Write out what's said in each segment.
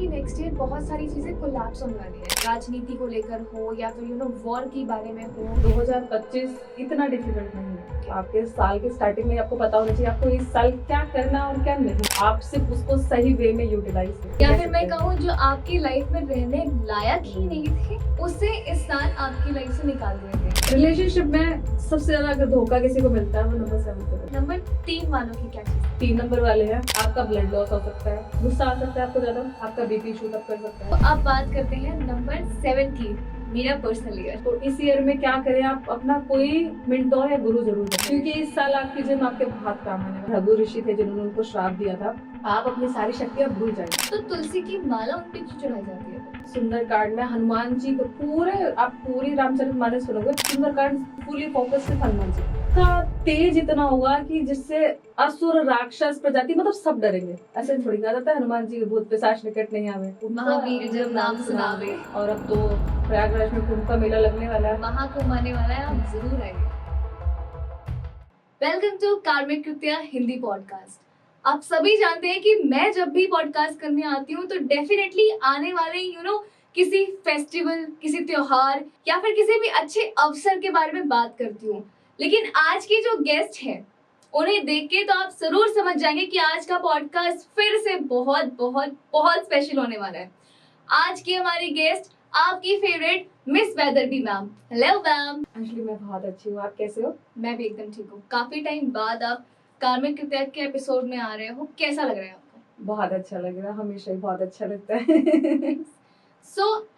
कि next year बहुत सारी चीजें कोलैप्स होने वाली है, राजनीति को लेकर हो या फिर वॉर के बारे में हो। 2025 इतना डिफिकल्ट नहीं है। आपके साल के स्टार्टिंग में आपको पता होना चाहिए आपको इस साल क्या करना और क्या नहीं। आप सिर्फ उसको सही वे में यूटिलाइज करें। या फिर मैं कहूँ जो आपकी लाइफ में रहने लायक ही नहीं थे उसे इस साल आपकी लाइफ से निकाल दिया गया। रिलेशनशिप में सबसे ज्यादा अगर धोखा किसी को मिलता है वो नंबर 7 को। नंबर 3 वालों की क्या चीज? 3 नंबर वाले हैं, आपका ब्लड लॉस हो सकता है, गुस्सा आ सकता है आपको ज्यादा, आपका बीपी शूट अप कर सकता है। तो अब बात करते हैं नंबर 7 की, मेरा पर्सनल ईयर। तो इस ईयर में क्या करें, आप अपना कोई मेंटोर या गुरु जरूर करें, क्योंकि इस साल आपकी जिन आपके बहुत काम आने वाले। रघु ऋषि थे जिन्होंने उनको श्राप दिया था, आप अपनी सारी शक्तियां भूल जाएंगे। तो तुलसी की माला उन पे क्यों चढ़ाई जाती है? सुंदरकांड में हनुमान जी को आप पूरी रामचरितमानस सुनोगे, सुंदरकांड फुली फोकस सिर्फ हनुमान जी का तेज इतना होगा कि जिससे असुर राक्षस प्रजाति मतलब सब डरेंगे। ऐसे थोड़ी कहा जाता है हनुमान जी भूत पिशाच निकट नहीं आवे, महावीर जब नाम सुनावे। और अब तो प्रयागराज में कुंभ का मेला लगने वाला है, महाकुंभ आने वाला है, आप जरूर आइए। वेलकम टू कार्मिक कृत्या हिंदी पॉडकास्ट। आप सभी जानते हैं कि मैं जब भी पॉडकास्ट करने आती हूँ तो डेफिनेटली आने वाले किसी फेस्टिवल, किसी त्योहार या फिर किसी भी अच्छे अवसर के बारे में बात करती हूँ। लेकिन आज की जो गेस्ट हैं उन्हें देख के तो आप जरूर समझ जाएंगे कि आज का पॉडकास्ट फिर से बहुत बहुत बहुत स्पेशल होने वाला है। आज की हमारी गेस्ट आपकी favourite miss Wetherby ma'am. Hello ma'am. Anjali मैं बहुत अच्छी हूँ, आप कैसे हो? मैं भी एकदम ठीक हूँ। काफी टाइम बाद आप कार्मिक कृत्या के एपिसोड में आ रहे हो, कैसा लग रहा है आपको? बहुत अच्छा लग रहा है, हमेशा ही बहुत अच्छा लगता है।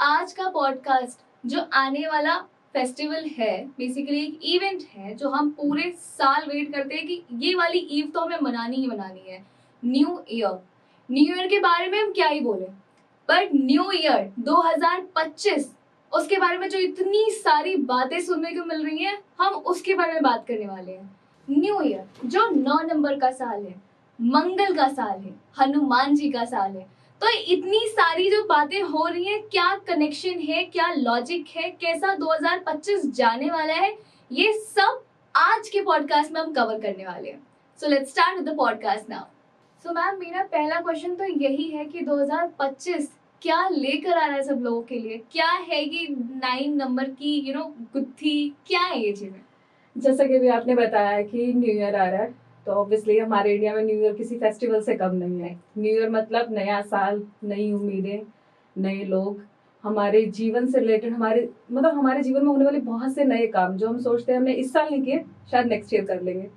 आज का पॉडकास्ट जो आने वाला फेस्टिवल है, बेसिकली एक इवेंट है जो हम पूरे साल वेट करते हैं कि ये वाली ईव तो हमें मनानी ही मनानी है। न्यू ईयर के बारे में हम क्या ही बोले, बट न्यू ईयर 2025 उसके बारे में जो इतनी सारी बातें सुनने को मिल रही हैं, हम उसके बारे में बात करने वाले हैं। न्यू ईयर जो 9 नंबर का साल है, मंगल का साल है, हनुमान जी का साल है, तो इतनी सारी जो बातें हो रही हैं, क्या कनेक्शन है, क्या लॉजिक है, कैसा 2025 जाने वाला है, ये सब आज के पॉडकास्ट में हम कवर करने वाले हैं। So let's start with the podcast now. So ma'am, मेरा पहला क्वेश्चन तो यही है कि 2025 क्या लेकर आ रहा है सब लोगों के लिए? क्या है ये 9 नंबर की गुत्थी, क्या है ये चीजें? जैसा कि भी आपने बताया कि न्यू ईयर आ रहा है, तो ऑब्वियसली हमारे इंडिया में न्यू ईयर किसी फेस्टिवल से कम नहीं है। न्यू ईयर मतलब नया साल, नई उम्मीदें, नए लोग, हमारे जीवन से रिलेटेड, हमारे जीवन में होने वाले बहुत से नए काम जो हम सोचते हैं हमने इस साल नहीं किए, शायद नेक्स्ट ईयर कर लेंगे।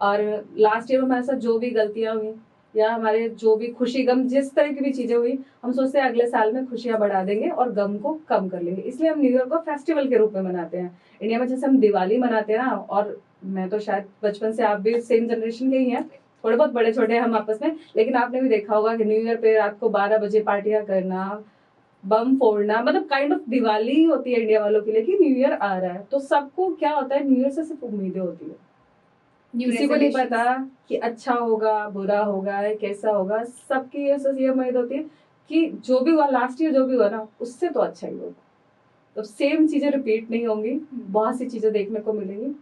और लास्ट ईयर में हमारे साथ जो भी गलतियां हुई या हमारे जो भी खुशी गम जिस तरह की भी चीजें हुई, हम सोचते हैं अगले साल में खुशियां बढ़ा देंगे और गम को कम कर लेंगे। इसलिए हम न्यू ईयर को फेस्टिवल के रूप में मनाते हैं। इंडिया में जैसे हम दिवाली मनाते हैं ना, और मैं तो शायद बचपन से, आप भी सेम जनरेशन के ही हैं, थोड़े बहुत बड़े छोटे हैं हम आपस में, लेकिन आपने भी देखा होगा कि न्यू ईयर पे रात को 12 बजे पार्टियां करना, बम फोड़ना, मतलब काइंड ऑफ दिवाली होती है इंडिया वालों के लिए कि न्यू ईयर आ रहा है। तो सबको क्या होता है, न्यू ईयर से सिर्फ उम्मीदें होती है, किसी को नहीं पता कि अच्छा होगा बुरा होगा कैसा होगा। सबकी ये उम्मीद होती है कि जो भी हुआ लास्ट ईयर, जो भी हुआ ना उससे तो अच्छा ही होगा। तो सेम चीजें रिपीट नहीं होंगी, बहुत सी चीजें देखने को मिलेंगी।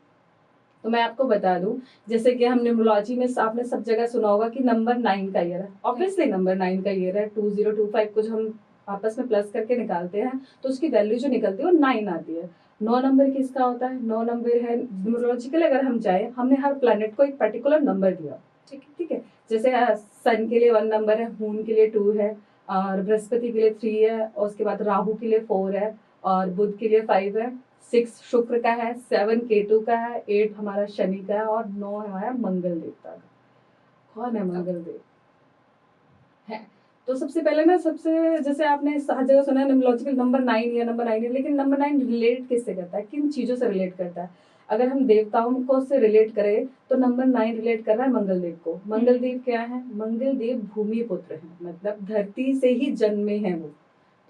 तो मैं आपको बता दूं, जैसे कि हम न्यूमरोलॉजी में आपने सब जगह सुना होगा कि नंबर 9 का ईयर है। ऑब्वियसली नंबर 9 का ईयर है। 2025 कुछ हम आपस में प्लस करके निकालते हैं तो उसकी वैल्यू जो निकलती है वो 9 आती है। 9 नंबर किसका होता है? 9 नंबर है न्यूमरोलॉजिकल, अगर हम जाए, हमने हर प्लैनेट को एक पर्टिकुलर नंबर दिया, ठीक है। जैसे सन के लिए 1 नंबर है, मून के लिए 2 है, और बृहस्पति के लिए 3 है, और उसके बाद राहु के लिए 4 है, और बुध के लिए 5 है, 6 शुक्र का है, 7 केतु का है, 8 हमारा शनि का है, और 9 हमारा मंगल देवता का। कौन है मंगल देव? है। तो सबसे पहले ना, जैसे आपने हर जगह सुना है न्यूमरोलॉजिकल नंबर 9 या नंबर 9 है, लेकिन नंबर 9 रिलेट किससे करता है, किन चीजों से रिलेट करता है? अगर हम देवताओं को से रिलेट करें तो नंबर 9 रिलेट कर रहा है मंगल देव को। मंगल देव क्या है? मंगल देव भूमि पुत्र है, मतलब धरती से ही जन्मे हैं वो,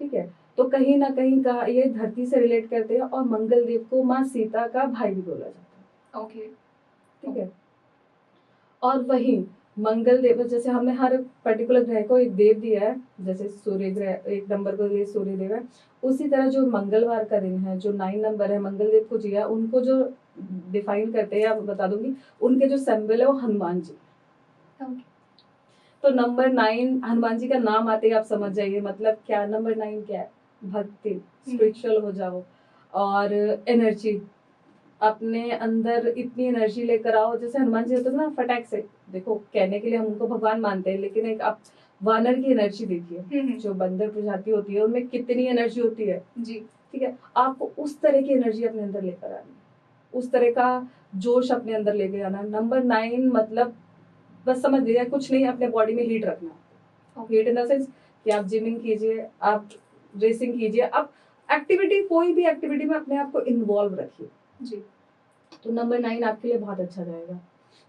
ठीक है। तो कहीं ना कहीं का ये धरती से रिलेट करते हैं, और मंगल देव को माँ सीता का भाई भी बोला जाता है। ओके, ठीक है। और वही मंगल देव, जैसे हमने हर पर्टिकुलर ग्रह को एक देव दिया है, जैसे सूर्य ग्रह 1 नंबर को ये सूर्य देव है, उसी तरह जो मंगलवार का दिन है, जो 9 नंबर है, मंगल देव को दिया, उनको जो डिफाइन करते हैं, आप बता दूंगी, उनके जो सिंबल है वो हनुमान जी। ओके। तो नंबर 9 हनुमान जी का नाम आते ही आप समझ जाइए मतलब क्या नंबर 9 क्या है, भक्ति, स्पिरिचुअल हो जाओ और एनर्जी, अपने अंदर इतनी एनर्जी लेकर आओ। जैसे हनुमान जी होते हैं ना फटाक से, देखो कहने के लिए हम उनको भगवान मानते हैं लेकिन एक आप वानर की एनर्जी देखिए, जो बंदर प्रजाति होती है उनमें कितनी एनर्जी होती है जी। ठीक है, आपको उस तरह की एनर्जी अपने अंदर लेकर आनी, उस तरह का जोश अपने अंदर लेके आना। नंबर 9 मतलब बस समझ लीजिए कुछ नहीं, अपने बॉडी में हीट रखना। हीट इन द सेंस कि आप जिमिंग कीजिए, आप रेसिंग कीजिए, आप एक्टिविटी कोई भी एक्टिविटी में अपने आप को इन्वॉल्व रखिए जी। तो नंबर 9 आपके लिए बहुत अच्छा रहेगा।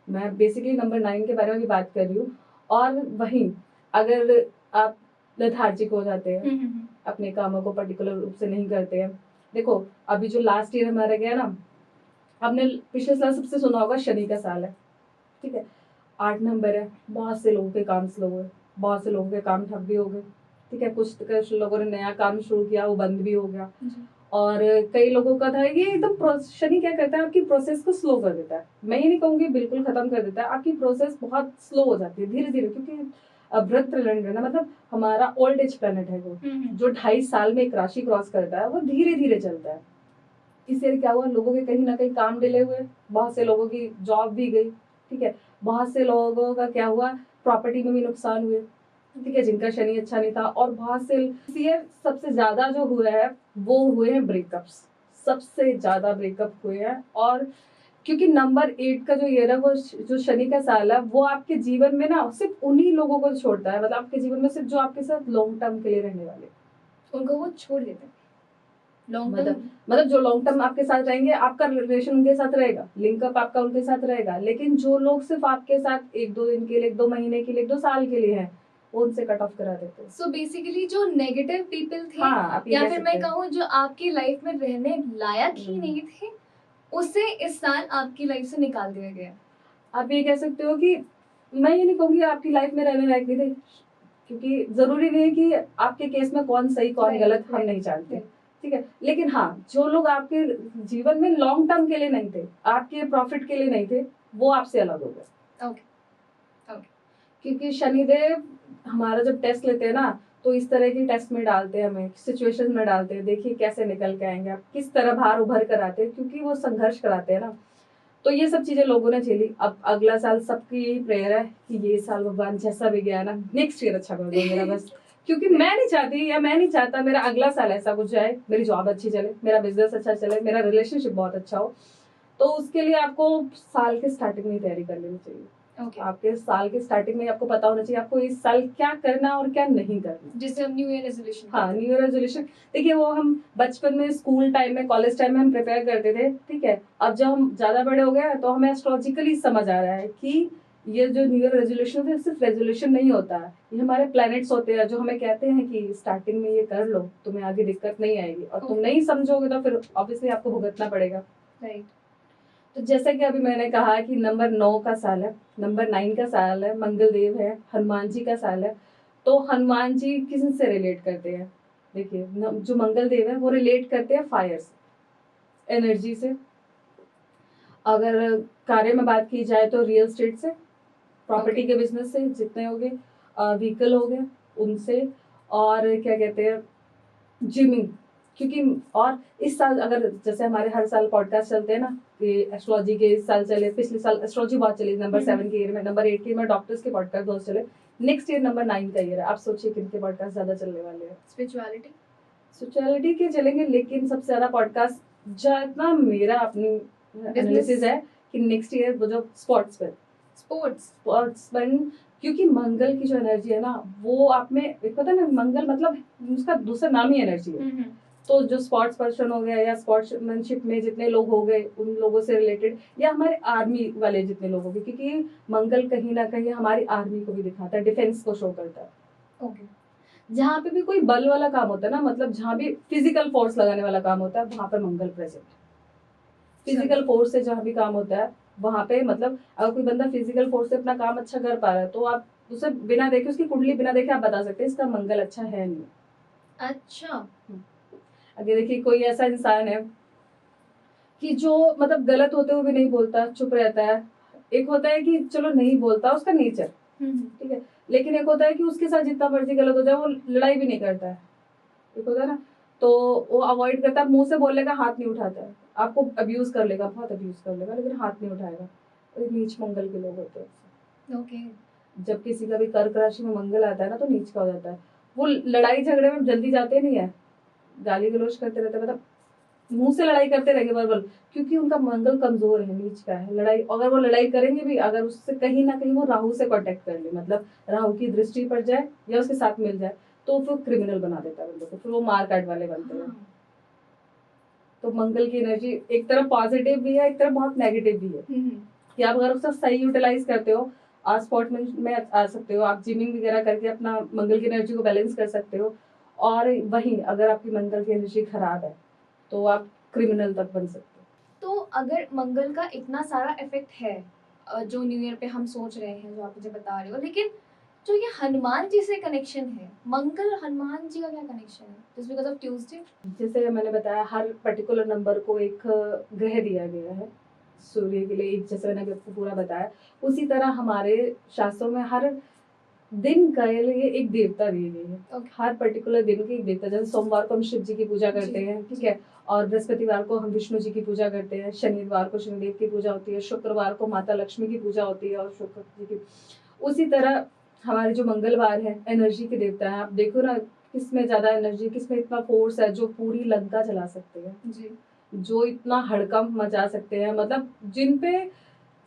मैं बेसिकली नंबर 9 के बारे में भी बात कर रही हूँ। और वहीं अगर आप लेथार्जिक हो जाते हैं, अपने कामों को पर्टिकुलर रूप से नहीं करते हैं, देखो अभी जो लास्ट ईयर हमारा गया ना, आपने पिछले साल सबसे सुना होगा शनि का साल है ठीक है, 8 नंबर है, बहुत से लोगों के काम स्लो हुए, बहुत से लोगों के काम ठप भी हो गए ठीक है, कुछ लोगों ने नया काम शुरू किया वो बंद भी हो गया। और कई लोगों का था ये एकदम शनि क्या करता है आपकी प्रोसेस को स्लो कर देता है। मैं ये नहीं कहूंगी बिल्कुल खत्म कर देता है, आपकी प्रोसेस बहुत स्लो हो जाती है धीरे धीरे, क्योंकि वृत प्लैनेट है ना, मतलब हमारा ओल्ड एज प्लैनेट है वो, जो 2.5 साल में एक राशि क्रॉस करता है, वो धीरे धीरे चलता है। इसलिए क्या हुआ, लोगों के कहीं ना कहीं काम डिले हुए, बहुत से लोगों की जॉब भी गई ठीक है, बहुत से लोगों का क्या हुआ प्रॉपर्टी में भी नुकसान हुए ठीक है, जिनका शनि अच्छा नहीं था। और बहुत से ये सबसे ज्यादा जो हुआ है वो हुए हैं ब्रेकअप्स, सबसे ज्यादा ब्रेकअप हुए हैं। और क्योंकि नंबर 8 का जो ईयर है वो जो शनि का साल है, वो आपके जीवन में ना सिर्फ उन्हीं लोगों को छोड़ता है, मतलब आपके जीवन में सिर्फ जो आपके साथ लॉन्ग टर्म के लिए रहने वाले, उनको वो छोड़ देते हैं। लॉन्ग टर्म मतलब जो लॉन्ग टर्म आपके साथ रहेंगे, आपका रिलेशन उनके साथ रहेगा, लिंकअप आपका उनके साथ रहेगा, लेकिन जो लोग सिर्फ आपके साथ 1-2 दिन के लिए, 1-2 महीने के लिए, 1-2 साल के लिए हैं, वो उनसे कट ऑफ करा देते हैं। सो बेसिकली जो नेगेटिव पीपल थे, हाँ, या फिर मैं कहूँ जो आपकी लाइफ में रहने लायक ही नहीं थे, उसे इस साल आपकी लाइफ से निकाल दिया गया। आप ये कह सकते हो कि मैं ये नहीं कहूँगी आपकी लाइफ में रहने लायक नहीं थे, क्योंकि जरूरी नहीं है कि आपके केस में कौन सही कौन गलत हम नहीं जानते ठीक है, लेकिन हाँ जो लोग आपके जीवन में लॉन्ग टर्म के लिए नहीं थे, आपके प्रॉफिट के लिए नहीं थे, वो आपसे अलग हो गए। ओके, क्योंकि शनिदेव हमारा जब टेस्ट लेते हैं ना, तो इस तरह की टेस्ट में डालते हैं, हमें सिचुएशन में डालते हैं, देखिए कैसे निकल के आएंगे आप, किस तरह बाहर उभर कर आते हैं, क्योंकि वो संघर्ष कराते हैं ना। तो ये सब चीजें लोगों ने झेली। अब अगला साल सबकी यही प्रेयर है कि ये साल भगवान जैसा भी गया ना, नेक्स्ट ईयर अच्छा कर दो मेरा बस, क्योंकि मैं नहीं चाहती या मैं नहीं चाहता मेरा अगला साल ऐसा कुछ जाए, मेरी जॉब अच्छी चले, मेरा बिजनेस अच्छा चले, मेरा रिलेशनशिप बहुत अच्छा हो। तो उसके लिए आपको साल के स्टार्टिंग में तैयारी कर लेनी चाहिए। आपके साल के स्टार्टिंग में आपको पता होना चाहिए आपको इस साल क्या करना और क्या नहीं करना, जिससे हम न्यू ईयर रेजोल्यूशन। हाँ, न्यू ईयर रेजोल्यूशन देखिए वो हम बचपन में, स्कूल टाइम में, कॉलेज टाइम में हम प्रिपेयर करते थे ठीक है। अब जब हम ज्यादा बड़े हो गए तो हमें एस्ट्रोलॉजिकली समझ आ रहा है कि ये जो न्यू ईयर रेजोल्यूशन है सिर्फ रेजोल्यूशन नहीं होता है, ये हमारे प्लैनेट्स होते हैं जो हमें कहते हैं कि स्टार्टिंग में ये कर लो, तुम्हें आगे दिक्कत नहीं आएगी, और तुम नहीं समझोगे तो फिर ऑब्वियसली आपको भुगतना पड़ेगा। राइट। तो जैसे कि अभी मैंने कहा कि नंबर 9 का साल है, नंबर 9 का साल है, मंगल देव है, हनुमान जी का साल है। तो हनुमान जी किस से रिलेट करते हैं, देखिए जो मंगल देव है वो रिलेट करते हैं फायर से, एनर्जी से। अगर कार्य में बात की जाए तो रियल एस्टेट से, प्रॉपर्टी के बिजनेस से, जितने हो गए व्हीकल हो गए उनसे, और क्या कहते हैं जिमिंग, क्योंकि और इस साल अगर जैसे हमारे हर साल पॉडकास्ट चलते हैं ना कि एस्ट्रोलॉजी के इस साल चले, पिछले साल एस्ट्रोलॉजी बहुत चली, नंबर 7 के ईयर में, नंबर 8 के ईयर में डॉक्टर्स के पॉडकास्ट बहुत चले, नेक्स्ट ईयर नंबर 9 का ईयर है। आप सोचिए किन के पॉडकास्ट ज्यादा चलने वाले हैं। स्पिरिचुअलिटी के चलेंगे, लेकिन सबसे ज्यादा पॉडकास्ट जितना मेरा अपनी एनालिसिस है कि नेक्स्ट ईयर वो जो स्पोर्ट्समैन, क्योंकि मंगल की जो एनर्जी है ना वो आप में, एक पता है ना मंगल मतलब उसका दूसरा नाम ही एनर्जी है। तो जो स्पोर्ट्स पर्सन हो गया या स्पोर्ट्समैनशिप में जितने लोग हो गए उन लोगों से रिलेटेड, या हमारे आर्मी वाले जितने लोग हो गए, क्योंकि मंगल कहीं ना कहीं हमारी आर्मी को भी दिखाता है, डिफेंस को शो करता है। ओके, जहाँ पे भी कोई बल वाला काम होता है ना, मतलब जहाँ भी फिजिकल फोर्स लगाने वाला काम होता है वहां पर मंगल प्रेजेंट। फिजिकल फोर्स से जहाँ भी काम होता है वहां पे, मतलब अगर कोई बंदा फिजिकल फोर्स से अपना काम अच्छा कर पा रहा है तो आप उसे बिना देखे, उसकी कुंडली बिना देखे आप बता सकते हैं इसका मंगल अच्छा है नहीं। अच्छा, अगर देखिए कोई ऐसा इंसान है कि जो मतलब गलत होते हुए भी नहीं बोलता, चुप रहता है, एक होता है कि चलो नहीं बोलता, उसका नेचर ठीक है, लेकिन एक होता है कि उसके साथ जितना मर्जी गलत हो जाए वो लड़ाई भी नहीं करता है, एक होता है ना, तो वो अवॉइड करता है, मुंह से बोल लेगा, हाथ नहीं उठाता है, आपको अब्यूज कर लेगा, बहुत अब्यूज कर लेगा, लेकिन हाथ नहीं उठाएगा। तो नीच मंगल के लोग होते हैं। ओके। जब किसी का भी कर्क राशि में मंगल आता है ना, तो नीच का हो जाता है। वो लड़ाई झगड़े में जल्दी जाते नहीं है, गाली गलौज करते रहते, मतलब मुंह से लड़ाई करते रहेंगे बरबल, क्योंकि उनका मंगल कमजोर है, नीच का है। लड़ाई अगर वो लड़ाई करेंगे भी, अगर उससे कहीं ना कहीं वो राहु से कांटेक्ट कर ले, मतलब राहु की दृष्टि पड़ जाए या उसके साथ मिल जाए, तो फिर क्रिमिनल बना देता है बंदे को, फिर वो मार काट वाले बनते हैं। तो मंगल की एनर्जी एक तरफ पॉजिटिव भी है, एक तरफ बहुत नेगेटिव भी है, कि आप अगर उसका सही यूटिलाइज करते हो, आप स्पोर्ट्समैन में आ सकते हो, आप जिमिंग वगैरह करके अपना मंगल की एनर्जी को बैलेंस कर सकते हो। और वहीं अगर आपकी मंगल की एनर्जी खराब है तो आप क्रिमिनल तक बन सकते हो। तो अगर मंगल का इतना सारा इफेक्ट है जो न्यू ईयर पे हम सोच रहे हैं, जो आप मुझे बता रहे हो, लेकिन जो ये हनुमान जी से कनेक्शन है, मंगल हनुमान जी का क्या कनेक्शन है? Just because of Tuesday? जैसे मैंने बताया, हर पर्टिकुलर नंबर को एक ग्रह दिया गया है सूर्य के लिए, जैसे मैंने आपको पूरा बताया, उसी तरह हमारे शास्त्रों में हर दिन के लिए एक देवता दिए गए हैं। Okay. हर पर्टिकुलर दिन के एक देवता, जैसे सोमवार को हम शिव जी की पूजा करते हैं, ठीक है, और बृहस्पतिवार को हम विष्णु जी की पूजा करते हैं, शनिवार को शनिदेव की पूजा होती है, शुक्रवार को माता लक्ष्मी की पूजा होती है और शुक्र जी की। उसी तरह हमारे जो मंगलवार है, एनर्जी के देवता है। आप देखो ना, किसमें ज्यादा एनर्जी, किसमें इतना फोर्स है, जो पूरी लंका चला सकते हैं जी, जो इतना हड़कंप मचा सकते हैं, मतलब जिन पे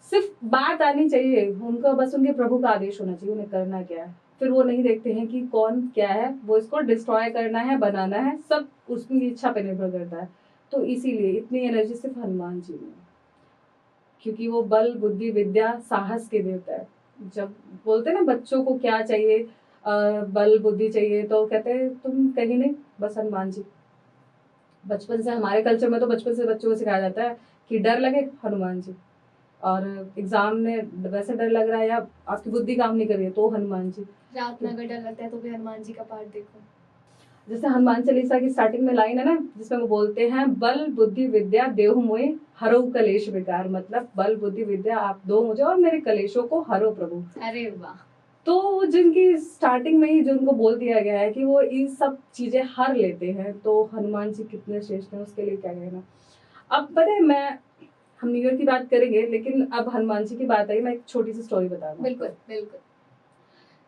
सिर्फ बात आनी चाहिए, उनका बस उनके प्रभु का आदेश होना चाहिए, उन्हें करना क्या है। फिर वो नहीं देखते हैं कि कौन क्या है, वो इसको डिस्ट्रॉय करना है, बनाना है, सब उसकी इच्छा पे निर्भर करता है। तो इसीलिए इतनी एनर्जी सिर्फ हनुमान जी में, क्योंकि वो बल बुद्धि विद्या साहस के देवता है। जब बोलते ना बच्चों को क्या चाहिए, बल बुद्धि चाहिए, तो कहते हैं तुम कहीं नहीं, बस हनुमान जी। बचपन से हमारे कल्चर में तो बचपन से बच्चों को सिखाया जाता है कि डर लगे हनुमान जी, और एग्जाम में वैसे डर लग रहा है या आपकी बुद्धि काम नहीं कर रही है तो हनुमान जी। रात में अगर डर लगता है तो भी हनुमान जी का पाठ देखो। जैसे हनुमान चालीसा की स्टार्टिंग में लाइन है ना, जिसमें वो बोलते हैं, बल बुद्धि विद्या देहु मोहि हरो कलेश विकार, मतलब बल बुद्धि विद्या आप दो मुझे और मेरे कलेशों को हरो प्रभु। अरे वाह। तो जिनकी स्टार्टिंग में ही जो उनको बोल दिया गया है कि वो इन सब चीजें हर लेते हैं, तो हनुमान जी कितने श्रेष्ठ हैं, उसके लिए क्या कहना। अब पता है, मैं हम न्यू ईयर की बात करेंगे, लेकिन अब हनुमान जी की बात आई, मैं एक छोटी सी स्टोरी बता दूं। बिल्कुल बिल्कुल।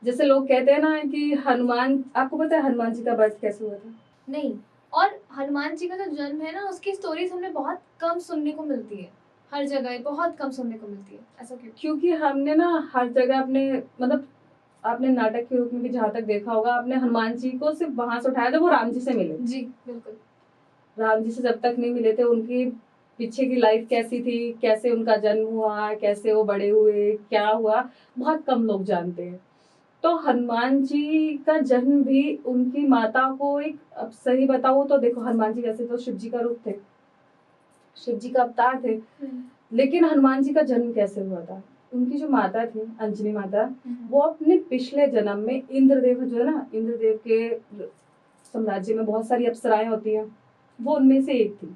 जैसे लोग कहते हैं ना कि हनुमान, आपको पता है हनुमान जी का बर्थ कैसे हुआ था? नहीं। और हनुमान जी का जो जन्म है ना, उसकी स्टोरीज हमें बहुत कम सुनने को मिलती है, हर जगह बहुत कम सुनने को मिलती है। ऐसा क्यों? क्योंकि हमने ना हर जगह अपने, मतलब आपने नाटक के रूप में भी जहाँ तक देखा होगा, आपने हनुमान जी को सिर्फ वहां से उठाया जब वो राम जी से मिले। जी बिल्कुल। राम जी से जब तक नहीं मिले थे, उनकी पीछे की लाइफ कैसी थी, कैसे उनका जन्म हुआ, कैसे वो बड़े हुए, क्या हुआ, बहुत कम लोग जानते हैं। तो हनुमान जी का जन्म भी उनकी माता को, एक अब सही बताऊं तो देखो, हनुमान जी वैसे तो शिव जी का रूप थे, शिव जी का अवतार थे, लेकिन हनुमान जी का जन्म कैसे हुआ था? उनकी जो माता थी अंजनी माता, वो अपने पिछले जन्म में इंद्रदेव, जो है ना, इंद्रदेव के साम्राज्य में बहुत सारी अप्सराएं होती हैं, वो उनमें से एक थी।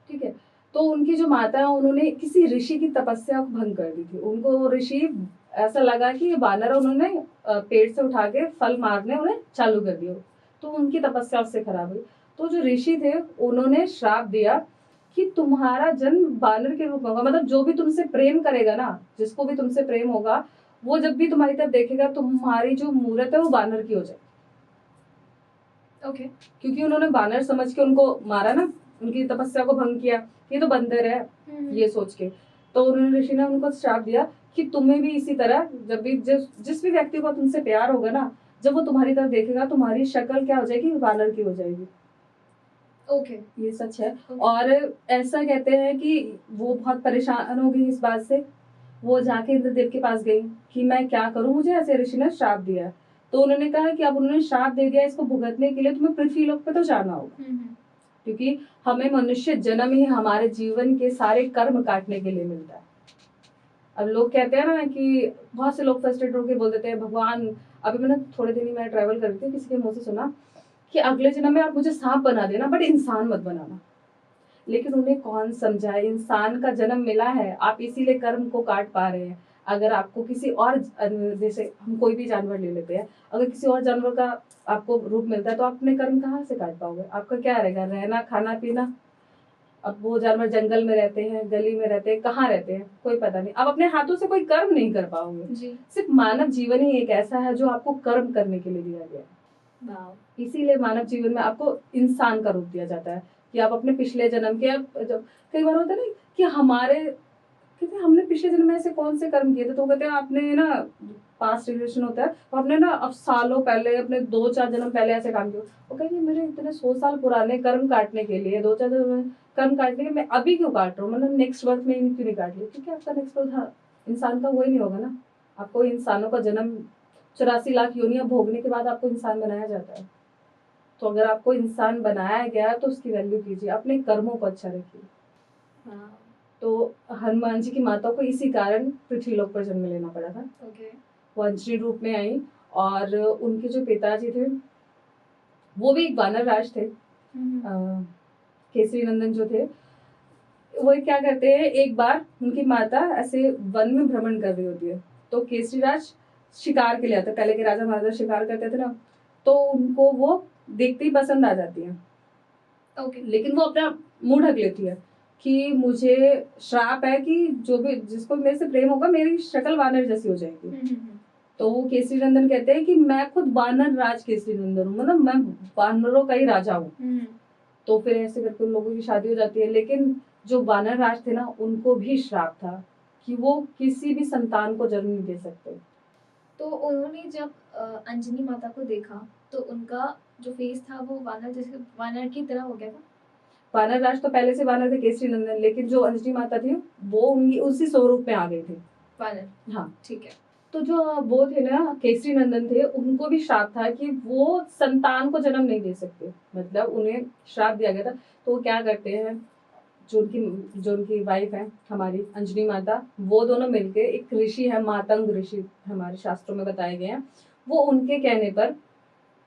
ठीक है, तो उनकी जो माता है, उन्होंने किसी ऋषि की तपस्या को भंग कर दी थी। उनको ऋषि ऐसा लगा कि ये बानर, उन्होंने पेड़ से उठा के फल मारने उन्हें चालू कर दिया, तो उनकी तपस्या उससे खराब हुई। तो जो ऋषि थे, उन्होंने श्राप दिया कि तुम्हारा जन्म बानर के रूप में होगा, मतलब जो भी तुमसे प्रेम करेगा ना, जिसको भी तुमसे प्रेम होगा, वो जब भी तुम्हारी तरफ देखेगा, तुम्हारी जो मूर्त है वो बानर की हो जाएगी। ओके। क्योंकि उन्होंने बानर समझ के उनको मारा ना, उनकी तपस्या को भंग किया, ये तो बंदर है, ये सोच के। तो उन्होंने, ऋषि ने उनको श्राप दिया कि तुम्हें भी इसी तरह, जब भी जिस भी व्यक्ति को तुमसे प्यार होगा ना, जब वो तुम्हारी तरफ देखेगा, तुम्हारी शक्ल क्या हो जाएगी, बानर की हो जाएगी। ओके। ये सच है। और ऐसा कहते हैं कि वो बहुत परेशान हो गई इस बात से, वो जाके इंद्रदेव के पास गई कि मैं क्या करूं, मुझे ऐसे ऋषि ने श्राप दिया। तो उन्होंने कहा कि अब उन्होंने श्राप दे दिया, इसको भुगतने के लिए तुम्हें पृथ्वी लोक पे तो जाना होगा, क्योंकि हमें मनुष्य जन्म ही हमारे जीवन के सारे कर्म काटने के लिए मिलता है। अब लोग कहते हैं ना कि बहुत से लोग फ्रस्ट्रेट होकर बोल देते हैं, भगवान, अभी मैंने थोड़े दिन ही मैं ट्रैवल कर रही थी, किसी के मुंह से सुना कि अगले जन्म में आप मुझे सांप बना देना, बट इंसान मत बनाना। लेकिन उन्हें कौन समझाए, इंसान का जन्म मिला है, आप इसीलिए कर्म को काट पा रहे हैं। अगर आपको किसी और जैसे हम कोई भी जानवर ले लेते हैं, अगर किसी और जानवर का आपको रूप मिलता है तो आप अपने कर्म कहाँ से काट पाओगे? आपका क्या रहेगा? रहना, खाना, पीना। अब वो जानवर जंगल में रहते हैं, गली में रहते हैं, कहाँ रहते हैं कोई पता नहीं। आप अपने हाथों से कोई कर्म नहीं कर पाओगे जी। सिर्फ मानव जीवन ही एक ऐसा है जो आपको कर्म करने के लिए दिया गया है। इसीलिए मानव जीवन में आपको इंसान का रूप दिया जाता है कि आप अपने पिछले जन्म के, जब कई बार होता है ना कि हमारे कहते हैं हमने पिछले जन्म में ऐसे कौन से कर्म किए थे, तो कहते हैं आपने ना पास्ट रिलेशन होता है तो आपने ना अब सालों पहले अपने 2-4 जन्म पहले ऐसे काम किए, वो कहेंगे मेरे इतने 100 साल पुराने कर्म काटने के लिए 2-4 जन्म कर्म काटने के मैं अभी क्यों काट रहा हूँ, मतलब नेक्स्ट बर्थ में क्यों नहीं काट लिया? क्योंकि आपका नेक्स्ट बर्थ इंसान का वही नहीं होगा ना। आपको इंसानों का जन्म 84 लाख योनियां भोगने के बाद आपको इंसान बनाया जाता है। तो अगर आपको इंसान बनाया गया तो उसकी वैल्यू कीजिए, अपने कर्मों को अच्छा रखिए। तो हनुमान जी की माता को इसी कारण पृथ्वी लोक पर जन्म लेना पड़ा था। वो अंजनी रूप में आई और उनके जो पिताजी थे वो भी एक वानर राज थे। केसरी नंदन जो थे वो क्या करते हैं, एक बार उनकी माता ऐसे वन में भ्रमण कर रही होती है तो केसरी राज शिकार के लिए आता है। पहले के राजा महाराजा शिकार करते थे ना, तो उनको वो देखते ही पसंद आ जाती है। लेकिन वो अपना मुंह ढक लेती है कि मुझे श्राप है कि जो भी जिसको मेरे से प्रेम होगा मेरी शक्ल वानर जैसी हो जाएगी। तो वो केसरी नंदन कहते हैं कि मैं खुद वानर राज केसरी नंदन हूँ, मतलब मैं वानरों का ही राजा हूँ। तो फिर ऐसे करके उन लोगों की शादी हो जाती है। लेकिन जो वानर राज थे ना उनको भी श्राप था कि वो किसी भी संतान को जन्म नहीं दे सकते। तो उन्होंने जब अंजनी माता को देखा तो उनका जो फेस था वो वानर की तरह हो गया था। वानर राज तो पहले से वानर थे केसरी नंदन, लेकिन जो अंजनी माता थी वो उनकी उसी स्वरूप में आ गए थे वानर। हाँ ठीक है। तो जो वो थे ना केसरी नंदन थे उनको भी श्राप था कि वो संतान को जन्म नहीं दे सकते, मतलब उन्हें श्राप दिया गया था। तो वो क्या करते हैं, जो उनकी वाइफ है हमारी अंजनी माता, वो दोनों मिलके एक ऋषि है मातंग ऋषि हमारे शास्त्रों में बताए गए हैं, वो उनके कहने पर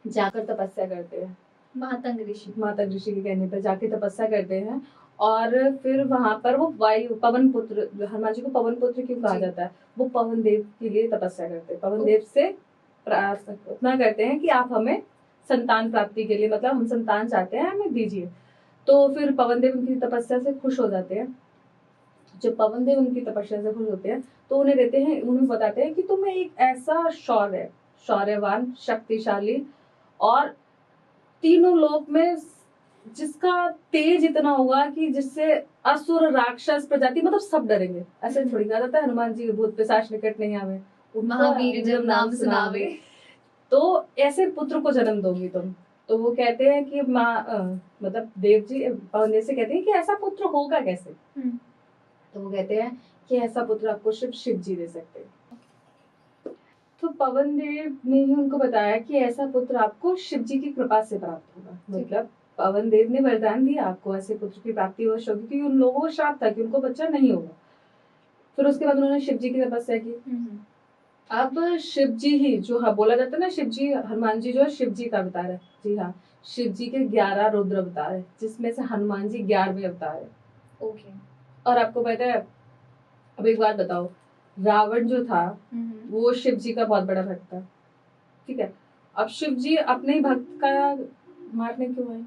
जाकर तपस्या करते हैं। मातंग ऋषि के कहने पर जाके तपस्या करते हैं और फिर वहां पर वो वायु पवन पुत्र, हनुमान जी को पवन पुत्र क्यों कहा जाता है, वो पवन देव के लिए तपस्या करते हैं। पवन देव से प्रार्थना करते हैं कि आप हमें संतान प्राप्ति के लिए, मतलब हम संतान चाहते हैं हमें दीजिए। तो फिर पवन देव उनकी तपस्या से खुश हो जाते हैं। जब पवन देव उनकी तपस्या से खुश होते हैं तो उन्हें देते हैं, उन्हें बताते हैं कि तुम्हें एक ऐसा शौर्यवान शक्तिशाली और तीनों लोक में जिसका तेज इतना होगा कि जिससे असुर राक्षस प्रजाति मतलब सब डरेंगे। ऐसे थोड़ी कहा जाता है हनुमान जी भूत पिशाच निकट नहीं आवे, महावीर जब नाम सुनावे। तो ऐसे पुत्र को जन्म दोगी तुम। तो वो कहते हैं कि मतलब देव जी पवन देव से कहते हैं कि ऐसा पुत्र होगा कैसे। तो वो कहते हैं कि ऐसा पुत्र आपको शिव जी दे सकते हैं। तो पवन देव ने ही उनको बताया कि ऐसा पुत्र आपको शिव जी की कृपा से प्राप्त होगा, मतलब पवन देव ने वरदान दिया आपको ऐसे पुत्र की प्राप्ति होगी, क्योंकि उन लोगों को श्राप था कि उनको बच्चा नहीं होगा। फिर उसके बाद उन्होंने शिव जी की तपस्या की। अब शिव जी ही जो बोला जाता है ना, शिव जी हनुमान जी जो है शिव जी का अवतार है। जी हाँ, शिव जी के 11 रुद्र अवतार है जिसमें से हनुमान जी 11वें अवतार है। ओके। और आपको पता है, अब एक बात बताओ, रावण जो था वो शिव जी का बहुत बड़ा भक्त था, ठीक है। अब शिव जी अपने ही भक्त का मारने क्यों आए?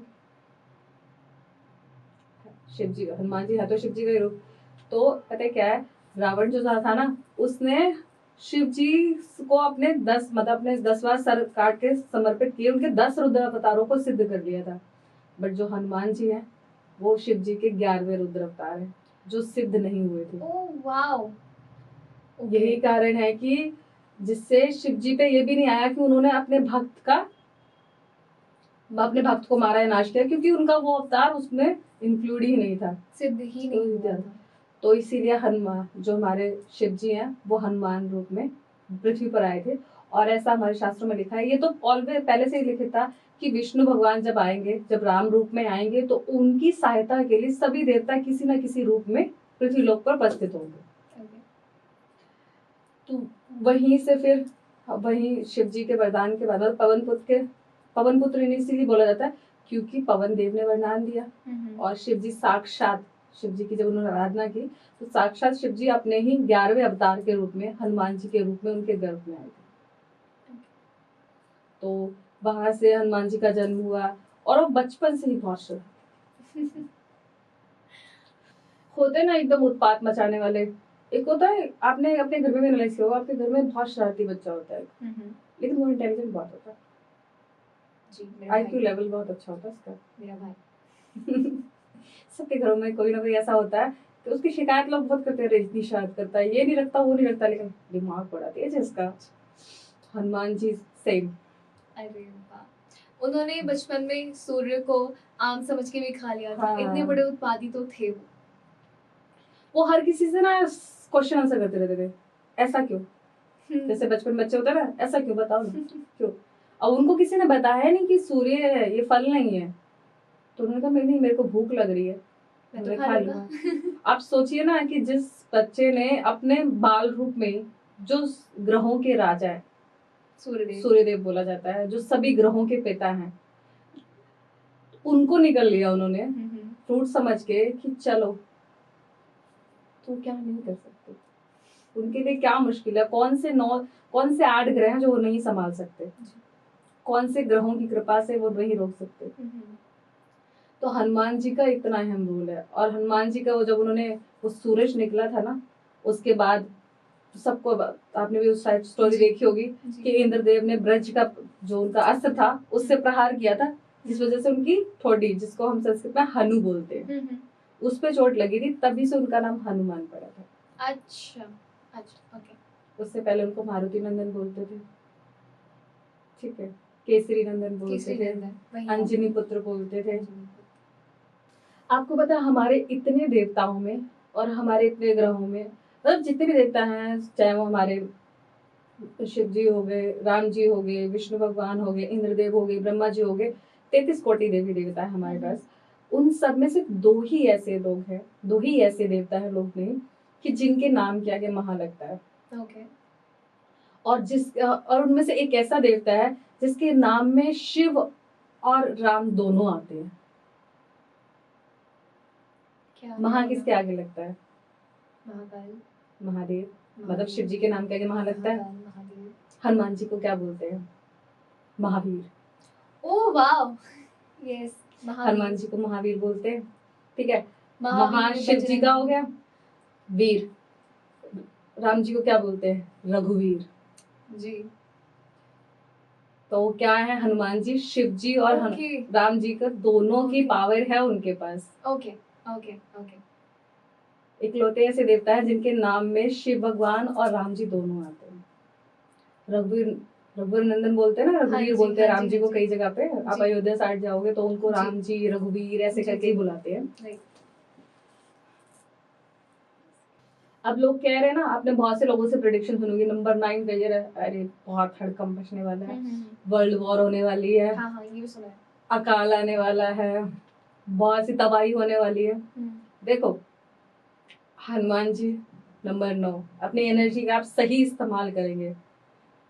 शिव जी हनुमान जी है तो शिव जी का ही रूप। तो पता है क्या है, रावण जो था ना उसने शिव जी को अपने 10वां सर काट के समर्पित किए, उनके 10 रुद्र अवतारों को सिद्ध कर लिया था। बट जो हनुमान जी हैं वो शिव जी के 11वें रुद्र अवतार हैं जो सिद्ध नहीं हुए थे। Oh wow. यही कारण है कि जिससे शिव जी पे ये भी नहीं आया कि उन्होंने अपने भक्त को मारा या नाश किया, क्योंकि उनका वो अवतार उसमें इंक्लूड ही नहीं था, सिद्ध ही नहीं हुआ था। तो इसीलिए हनुमान जो हमारे शिव जी हैं वो हनुमान रूप में पृथ्वी पर आए थे। और ऐसा हमारे शास्त्रों में लिखा है, ये तो ऑलवेज पहले से ही लिखित था कि विष्णु भगवान जब आएंगे, जब राम रूप में आएंगे तो उनकी सहायता के लिए सभी देवता किसी न किसी रूप में पृथ्वी लोक पर उपस्थित होंगे। तो वहीं से फिर वहीं शिव जी के वरदान के बाद पवन पुत्र इसीलिए बोला जाता है क्योंकि पवन देव ने वरदान दिया और शिव जी साक्षात शिव जी की जब उन्होंने आराधना की तो साक्षात शिव जी अपने ही 11वें अवतार के रूप में हनुमान जी के रूप में उनके गर्भ में आए थे। तो वहां से हनुमान जी का जन्म हुआ और वो बचपन से ही बहुत शरारती होते ना, एकदम उत्पात मचाने वाले। एक होता है, आपने अपने घर में रियलाइज किया होगा, आपके घर में बहुत शरारती बच्चा होता है लेकिन वो इंटेलिजेंट बहुत होता है जी, आईक्यू लेवल बहुत अच्छा होता है उसका, मेरा भाई सबके घरों में कोई ना कोई ऐसा होता है कि उसकी शिकायत लोग बहुत करते हैं, इतनी शरारत करता है, ये नहीं रखता वो नहीं रखता, लेकिन दिमाग बड़ा तेज है इसका। हनुमान जी सेम। अरे वाह, उन्होंने बचपन में सूर्य को आम समझ के भी खा लिया था। हाँ। इतने बड़े उत्पाती तो थे वो हर किसी से ना क्वेश्चन आंसर करते रहते थे, ऐसा क्यों? जैसे बचपन बच्चे होते हैं ना, ऐसा क्यों, बताओ ना क्यों। अब उनको किसी ने बताया नहीं कि सूर्य है, ये फल नहीं है, तो उन्होंने कहा नहीं, मेरे को भूख लग रही है, मैं खा लूंगा। आप सोचिए ना कि जिस बच्चे ने अपने बाल रूप में जो ग्रहों के राजा है, सूर्यदेव बोला जाता है, जो सभी ग्रहों के पिता हैं, उनको निकल लिया उन्होंने फ्रूट समझ के कि चलो तो क्या नहीं कर सकते, उनके लिए क्या मुश्किल है, कौन से 8 ग्रह हैं जो वो नहीं संभाल सकते, कौन से ग्रहों की कृपा से वो नहीं रोक सकते। तो हनुमान जी का इतना अहम रोल है। और हनुमान जी का वो जब उन्होंने वो सूरज निकला था ना, उसके बाद सबको, आपने भी उस साइड स्टोरी देखी होगी कि इंद्रदेव ने ब्रज का जो उनका अस्त्र था उससे प्रहार किया था, जिस वजह से उनकी ठोडी, जिसको हम संस्कृत में हनु बोलते हैं, उस पे चोट लगी थी, तभी से उनका नाम हनुमान पड़ा था। अच्छा, ओके। उससे पहले उनको मारुति नंदन बोलते थे, ठीक है, केसरी नंदन बोलते थे, अंजनी पुत्र बोलते थे। आपको पता है हमारे इतने देवताओं में और हमारे इतने ग्रहों में, मतलब जितने भी देवता हैं, चाहे वो हमारे शिव जी हो गए, राम जी हो गए, विष्णु भगवान हो गए, इंद्रदेव हो गए, ब्रह्मा जी हो गए, 33 कोटि देवी देवता है हमारे पास। उन सब में सिर्फ 2 ही ऐसे लोग हैं, 2 ही ऐसे देवता हैं लोग में कि जिनके नाम के आगे महा लगता है। ओके। और उनमें से एक ऐसा देवता है जिसके नाम में शिव और राम दोनों आते हैं। महा किसके आगे लगता है? महाकाल, महादेव, मतलब शिव जी के नाम के आगे महा लगता है। हनुमान जी को क्या बोलते हैं? Mahavir. Oh wow, yes, Hanuman ji को महावीर बोलते हैं, ठीक है। महा शिव जी का हो गया, वीर। राम जी को क्या बोलते हैं? रघुवीर जी। तो क्या है, हनुमान जी शिव जी और राम जी का दोनों की पावर है उनके पास। Okay okay okay. इकलौते ऐसे देवता है जिनके नाम में शिव भगवान और राम जी दोनों आते हैं। रघुवीर नंदन बोलते हैं ना, रघुवीर बोलते हैं राम जी को कई जगह पे। आप अयोध्या साइड जाओगे तो उनको राम जी, रघुवीर ऐसे करके ही बुलाते हैं। अब लोग कह रहे हैं ना, आपने बहुत से लोगों से प्रेडिक्शन सुनोगी, नंबर 9 का ये अरे बहुत हड़कंप मचने वाला है, वर्ल्ड वॉर होने वाली है, हाँ हाँ ये सुना है, अकाल आने वाला है, बहुत सी तबाही होने वाली है। देखो, हनुमान जी नंबर 9, अपनी एनर्जी का आप सही इस्तेमाल करेंगे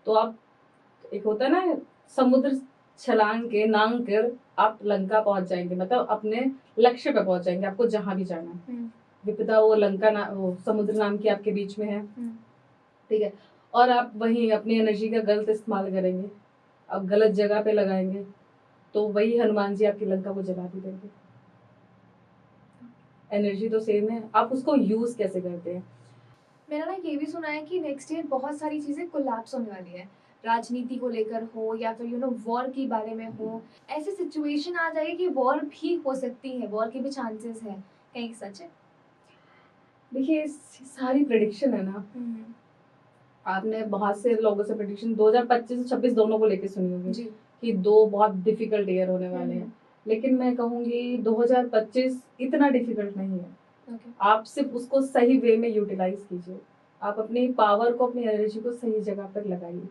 तो आप, एक होता है ना, समुद्र छलांग के नांग कर आप लंका पहुंच जाएंगे, मतलब अपने लक्ष्य पे पहुंच जाएंगे, आपको जहां भी जाना है। विपदा वो लंका वो समुद्र नाम की आपके बीच में है, ठीक है, और आप वहीं अपनी एनर्जी का गलत इस्तेमाल करेंगे, आप गलत जगह पे लगाएंगे तो वही हनुमान जी आपकी लंका को जला भी देंगे। एनर्जी तो सेम है, आप उसको यूज कैसे करते हैं। मैंने ना ये भी सुना है कि नेक्स्ट ईयर बहुत सारी चीजें कोलैप्स होने वाली है, राजनीति को लेकर हो या फिर वॉर के बारे में हो, ऐसी सिचुएशन आ जाएगी कि वॉर भी हो सकती है, वॉर के भी चांसेस है, कहीं सच है? देखिए सारी प्रेडिक्शन है ना, आपने बहुत से लोगों से प्रेडिक्शन 2025 और 26 दोनों को लेके सुनी होगी कि 2 बहुत डिफिकल्ट ईयर होने वाले हैं, लेकिन मैं कहूंगी 2025 इतना डिफिकल्ट नहीं है। आप सिर्फ उसको सही वे में यूटिलाइज कीजिए, आप अपनी पावर को, अपनी एनर्जी को सही जगह पर लगाइए,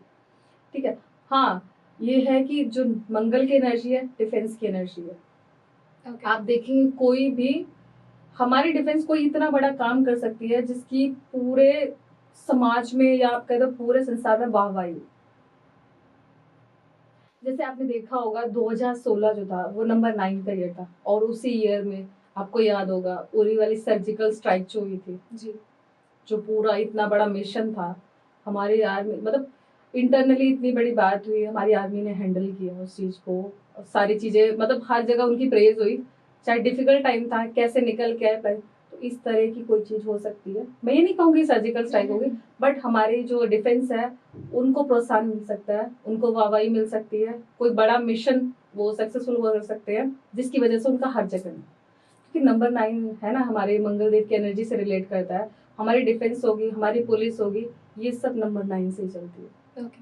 ठीक है। हाँ, ये है कि जो मंगल की एनर्जी है, डिफेंस की एनर्जी है। आप देखेंगे कोई भी, हमारी डिफेंस कोई इतना बड़ा काम कर सकती है जिसकी पूरे समाज में या आप कह दो पूरे संसार में वाहवाही। जैसे आपने देखा होगा 2016 जो था वो नंबर 9 का ईयर था, और उसी ईयर में आपको याद होगा उरी वाली सर्जिकल स्ट्राइक जो हुई थी, जी जो पूरा इतना बड़ा मिशन था, हमारी आर्मी मतलब इंटरनली इतनी बड़ी बात हुई, हमारी आर्मी ने हैंडल किया उस चीज को, सारी चीजें मतलब हर जगह उनकी प्रेज हुई, चाहे डिफिकल्ट टाइम था कैसे निकल के आए। तो इस तरह की कोई चीज हो सकती है, मैं ये नहीं कहूंगी सर्जिकल स्ट्राइक होगी, बट हमारी जो डिफेंस है उनको प्रोत्साहन मिल सकता है, उनको वाहवाही मिल सकती है, कोई बड़ा मिशन वो सक्सेसफुल हो सकते हैं जिसकी वजह से उनका हर जगह, क्योंकि नंबर 9 है ना हमारे मंगलदेव की एनर्जी से रिलेट करता है, हमारी डिफेंस होगी, हमारी पुलिस होगी, ये सब नंबर 9 से ही चलती है। ओके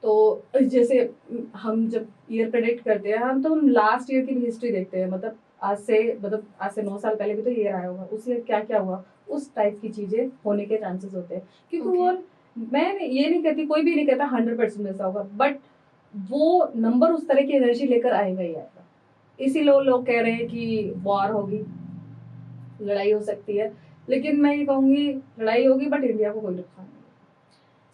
तो जैसे हम जब ईयर प्रेडिक्ट करते हैं हम, तो हम लास्ट ईयर की भी हिस्ट्री देखते हैं, मतलब आज से 9 साल पहले भी तो ईयर आया होगा, उस ईयर क्या क्या हुआ, उस टाइप की चीजें होने के चांसेस होते हैं, क्योंकि Okay. वो मैं ये नहीं कहती, कोई भी नहीं कहता 100% ऐसा होगा, बट वो नंबर उस तरह की एनर्जी लेकर आएगा ही आएगा। इसीलिए लोग कह रहे हैं कि वॉर होगी, लड़ाई हो सकती है, लेकिन मैं ये कहूंगी लड़ाई होगी बट इंडिया को कोई नुकसान नहीं।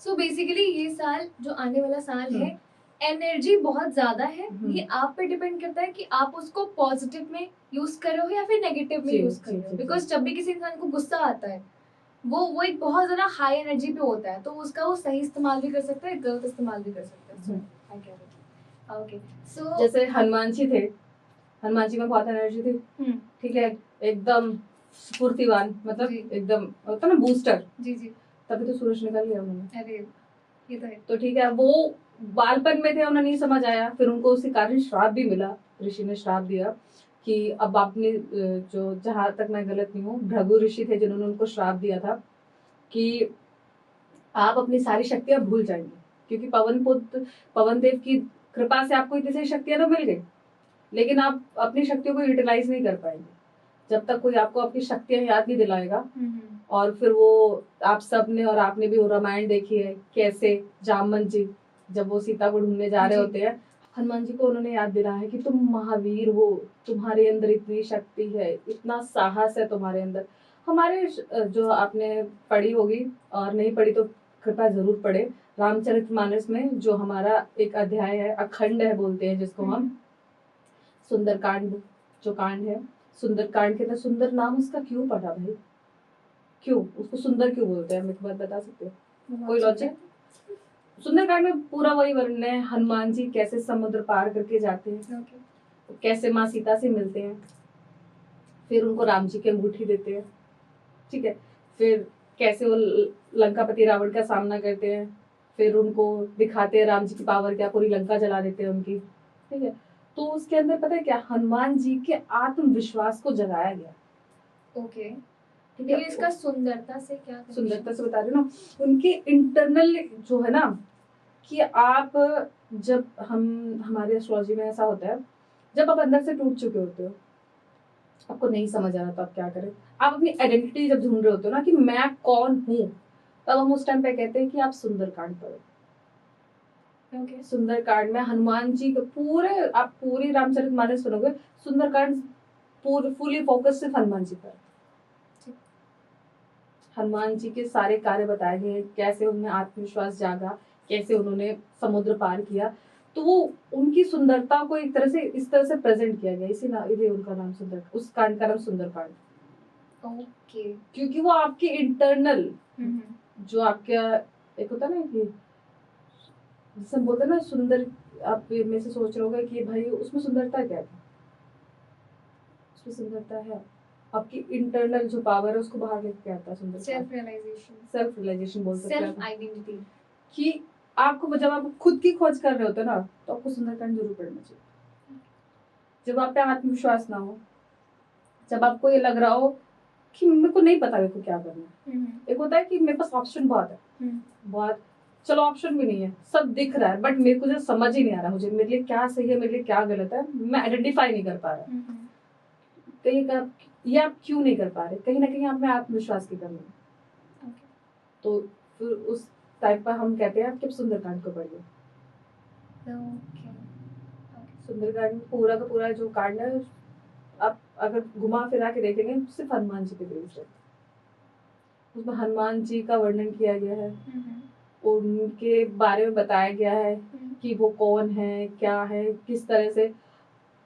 सो बेसिकली ये साल जो आने वाला साल है, एनर्जी बहुत ज्यादा है, ये आप पे डिपेंड करता है कि आप उसको पॉजिटिव में यूज कर रहे हो या फिर नेगेटिव में जी, यूज कर जी, रहे हो। जी, बिकॉज जब भी किसी इंसान को गुस्सा आता है वो एक बहुत ज्यादा हाई एनर्जी पे होता है, तो उसका वो सही इस्तेमाल भी कर सकता है, गलत इस्तेमाल भी कर सकता है। ओके सो जैसे हनुमान जी थे, हनुमान जी में बहुत एनर्जी थी, ठीक है, एकदम स्फूर्तिवान, मतलब जी। एकदम होता ना बूस्टर, जी जी तभी तो सूरज निकल लिया उन्होंने। अरे ये तो है। तो ठीक है, वो बालपन में थे, उन्हें नहीं समझ आया, फिर उनको उसी कारण श्राप भी मिला, ऋषि ने श्राप दिया कि अब आपने जो, जहां तक मैं गलत नहीं हूँ, भृगु ऋषि थे जिन्होंने उनको श्राप दिया था कि आप अपनी सारी शक्तियां भूल जाएंगे, क्योंकि पवन देव की कृपा से आपको इतनी सारी शक्तियां तो मिल गई, लेकिन आप अपनी शक्तियों को यूटिलाइज नहीं कर पाएंगे जब तक कोई आपको अपनी शक्तियां याद नहीं दिलाएगा। और फिर वो आप सब ने और आपने भी वो रामायण देखी है, कैसे जामवंत जी जब वो सीता को ढूंढने जा रहे जी। होते हैं, हनुमान जी को उन्होंने याद दिलाया है कि तुम महावीर हो, तुम्हारे अंदर इतनी शक्ति है, इतना साहस है तुम्हारे अंदर। हमारे जो आपने पढ़ी होगी और नहीं पढ़ी तो कृपया जरूर पढ़े, रामचरितमानस में जो हमारा एक अध्याय है, अखंड है बोलते हैं जिसको हम, सुंदरकांड जो कांड है, सुंदरकांड के अंदर, सुंदर नाम उसका क्यों पड़ा भाई, क्यों उसको सुंदर क्यों बोलते हैं, हम एक बात बता सकते हो, कोई लॉजिक? सुंदरकांड में पूरा वही वर्णन है, हनुमान जी कैसे समुद्र पार करके जाते हैं, कैसे माँ सीता से मिलते हैं, फिर उनको राम जी की अंगूठी देते हैं, ठीक है, फिर कैसे वो लंकापति रावण का सामना करते हैं, फिर उनको दिखाते हैं राम जी की पावर क्या, पूरी लंका जला देते हैं उनकी, ठीक है। तो उसके अंदर पता है क्या, हनुमान जी के आत्मविश्वास को जगाया गया। ओके ठीक लेकिन है, इसका सुंदरता से क्या connection? सुंदरता से बता रही हूँ ना, उनके इंटरनल जो है ना, कि आप जब हमारे एस्ट्रोलॉजी में ऐसा होता है, जब आप अंदर से टूट चुके होते हो, आपको नहीं समझ आ रहा तो आप क्या करें, आप अपनी आइडेंटिटी जब ढूंढ रहे होते हो ना कि मैं कौन हूँ, तब हम उस टाइम पे कहते हैं कि आप सुंदरकांड पढ़ो। Okay. सुंदरकांड में हनुमान जी के पूरे, आप पूरी रामचरितमानस सुनोगे, सुंदरकांड पूरी फुली फोकस सिर्फ हनुमान जी पर, हनुमान जी के सारे कार्य बताए गए, कैसे उन्हें आत्मविश्वास जागा, कैसे उन्होंने समुद्र पार किया, तो वो उनकी सुंदरता को एक तरह से इस तरह से प्रेजेंट किया गया, इसीलिए उनका नाम सुंदर, उस कांड का नाम सुंदरकांड। ओके क्योंकि वो आपके इंटरनल जो आपका एक होता है ना कि जिसे हम बोलते हैं ना सुंदर, आप में से सोच रहे होगे कि भाई उसमें सुंदरता क्या है, उसमें सुंदरता है आपकी इंटरनल जो पावर है उसको बाहर लेके आता है, सुंदर सेल्फ रियलाइजेशन, सेल्फ रियलाइजेशन बोल सकते सेल्फ हैं आइडेंटिटी, कि आपको जब आप खुद की खोज कर रहे होते हो ना, तो आपको सुंदरकांड जरूर पढ़ना चाहिए। जब आप पे आत्मविश्वास ना हो, जब आपको ये लग रहा हो कि मेरे को नहीं पता मेरे को क्या करना है, एक होता है कि मेरे पास ऑप्शन बहुत है, बहुत, चलो ऑप्शन भी नहीं है, सब दिख रहा है, बट मेरे को जो समझ ही नहीं आ रहा, मुझे मेरे लिए क्या सही है, मेरे लिए क्या गलत है, मैं आइडेंटिफाई नहीं कर पा रहा, कहीं का ये आप क्यों नहीं कर पा रहे, कहीं ना कहीं आप में आत्मविश्वास की कमी है। तो फिर उस टाइप पर हम कहते हैं आप सुंदरकांड को पढ़िए। सुंदरकांड पूरा का पूरा जो कांड है, आप अगर घुमा फिरा के देखेंगे सिर्फ हनुमान जी के बेस्ड है, उसमें हनुमान जी का वर्णन किया गया है, उनके बारे में बताया गया है कि वो कौन है, क्या है, किस तरह से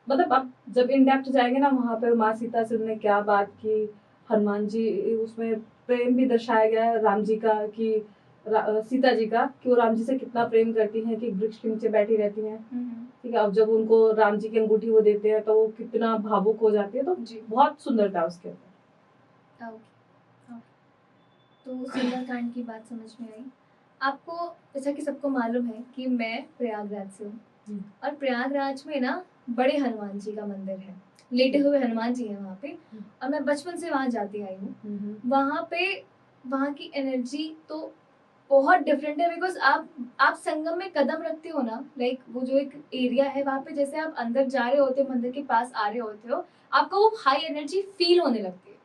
मतलब आप जब इन डेप्थ जाएंगे ना वहाँ पे माँ सीता से उन्होंने क्या बात की, हनुमान जी, उसमें प्रेम भी दर्शाया गया है राम जी का कि सीता जी का कि वो राम जी से कितना प्रेम करती हैं कि वृक्ष के नीचे बैठी रहती हैं। ठीक है, अब जब उनको राम जी की अंगूठी वो देते हैं तो वो कितना भावुक हो जाती है, तो बहुत सुंदर था उसके अंदर। तो सुंदरकांड की बात समझ में आई आपको। जैसा कि सबको मालूम है कि मैं प्रयागराज से हूँ और प्रयागराज में ना बड़े हनुमान जी का मंदिर है, लेटे हुए हनुमान जी हैं वहाँ पे, और मैं बचपन से वहाँ जाती आई हूँ। वहाँ पे वहाँ की एनर्जी तो बहुत डिफरेंट है, बिकॉज आप संगम में कदम रखते हो ना, लाइक वो जो एक एरिया है वहाँ पे, जैसे आप अंदर जा रहे होते हो, मंदिर के पास आ रहे होते हो, आपको वो हाई एनर्जी फील होने लगती है।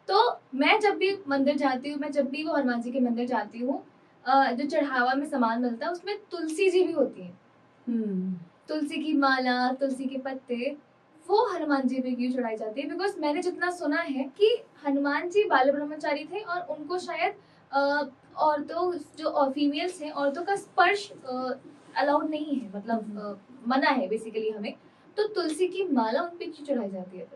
तो मैं जब भी मंदिर जाती हूँ, मैं जब भी वो हनुमान जी के मंदिर जाती हूँ, जो चढ़ावा में सामान मिलता है उसमें तुलसी जी भी होती है। तुलसी की माला, तुलसी के पत्ते, वो हनुमान जी पे क्यों चढ़ाई जाती है? बिकॉज मैंने जितना सुना है कि हनुमान जी बाल ब्रह्मचारी थे और उनको शायद औरतों जो फीमेल्स हैं, औरतों का स्पर्श अलाउड नहीं है, मतलब मना है बेसिकली हमें। तो तुलसी की माला उन पे क्यों चढ़ाई जाती है?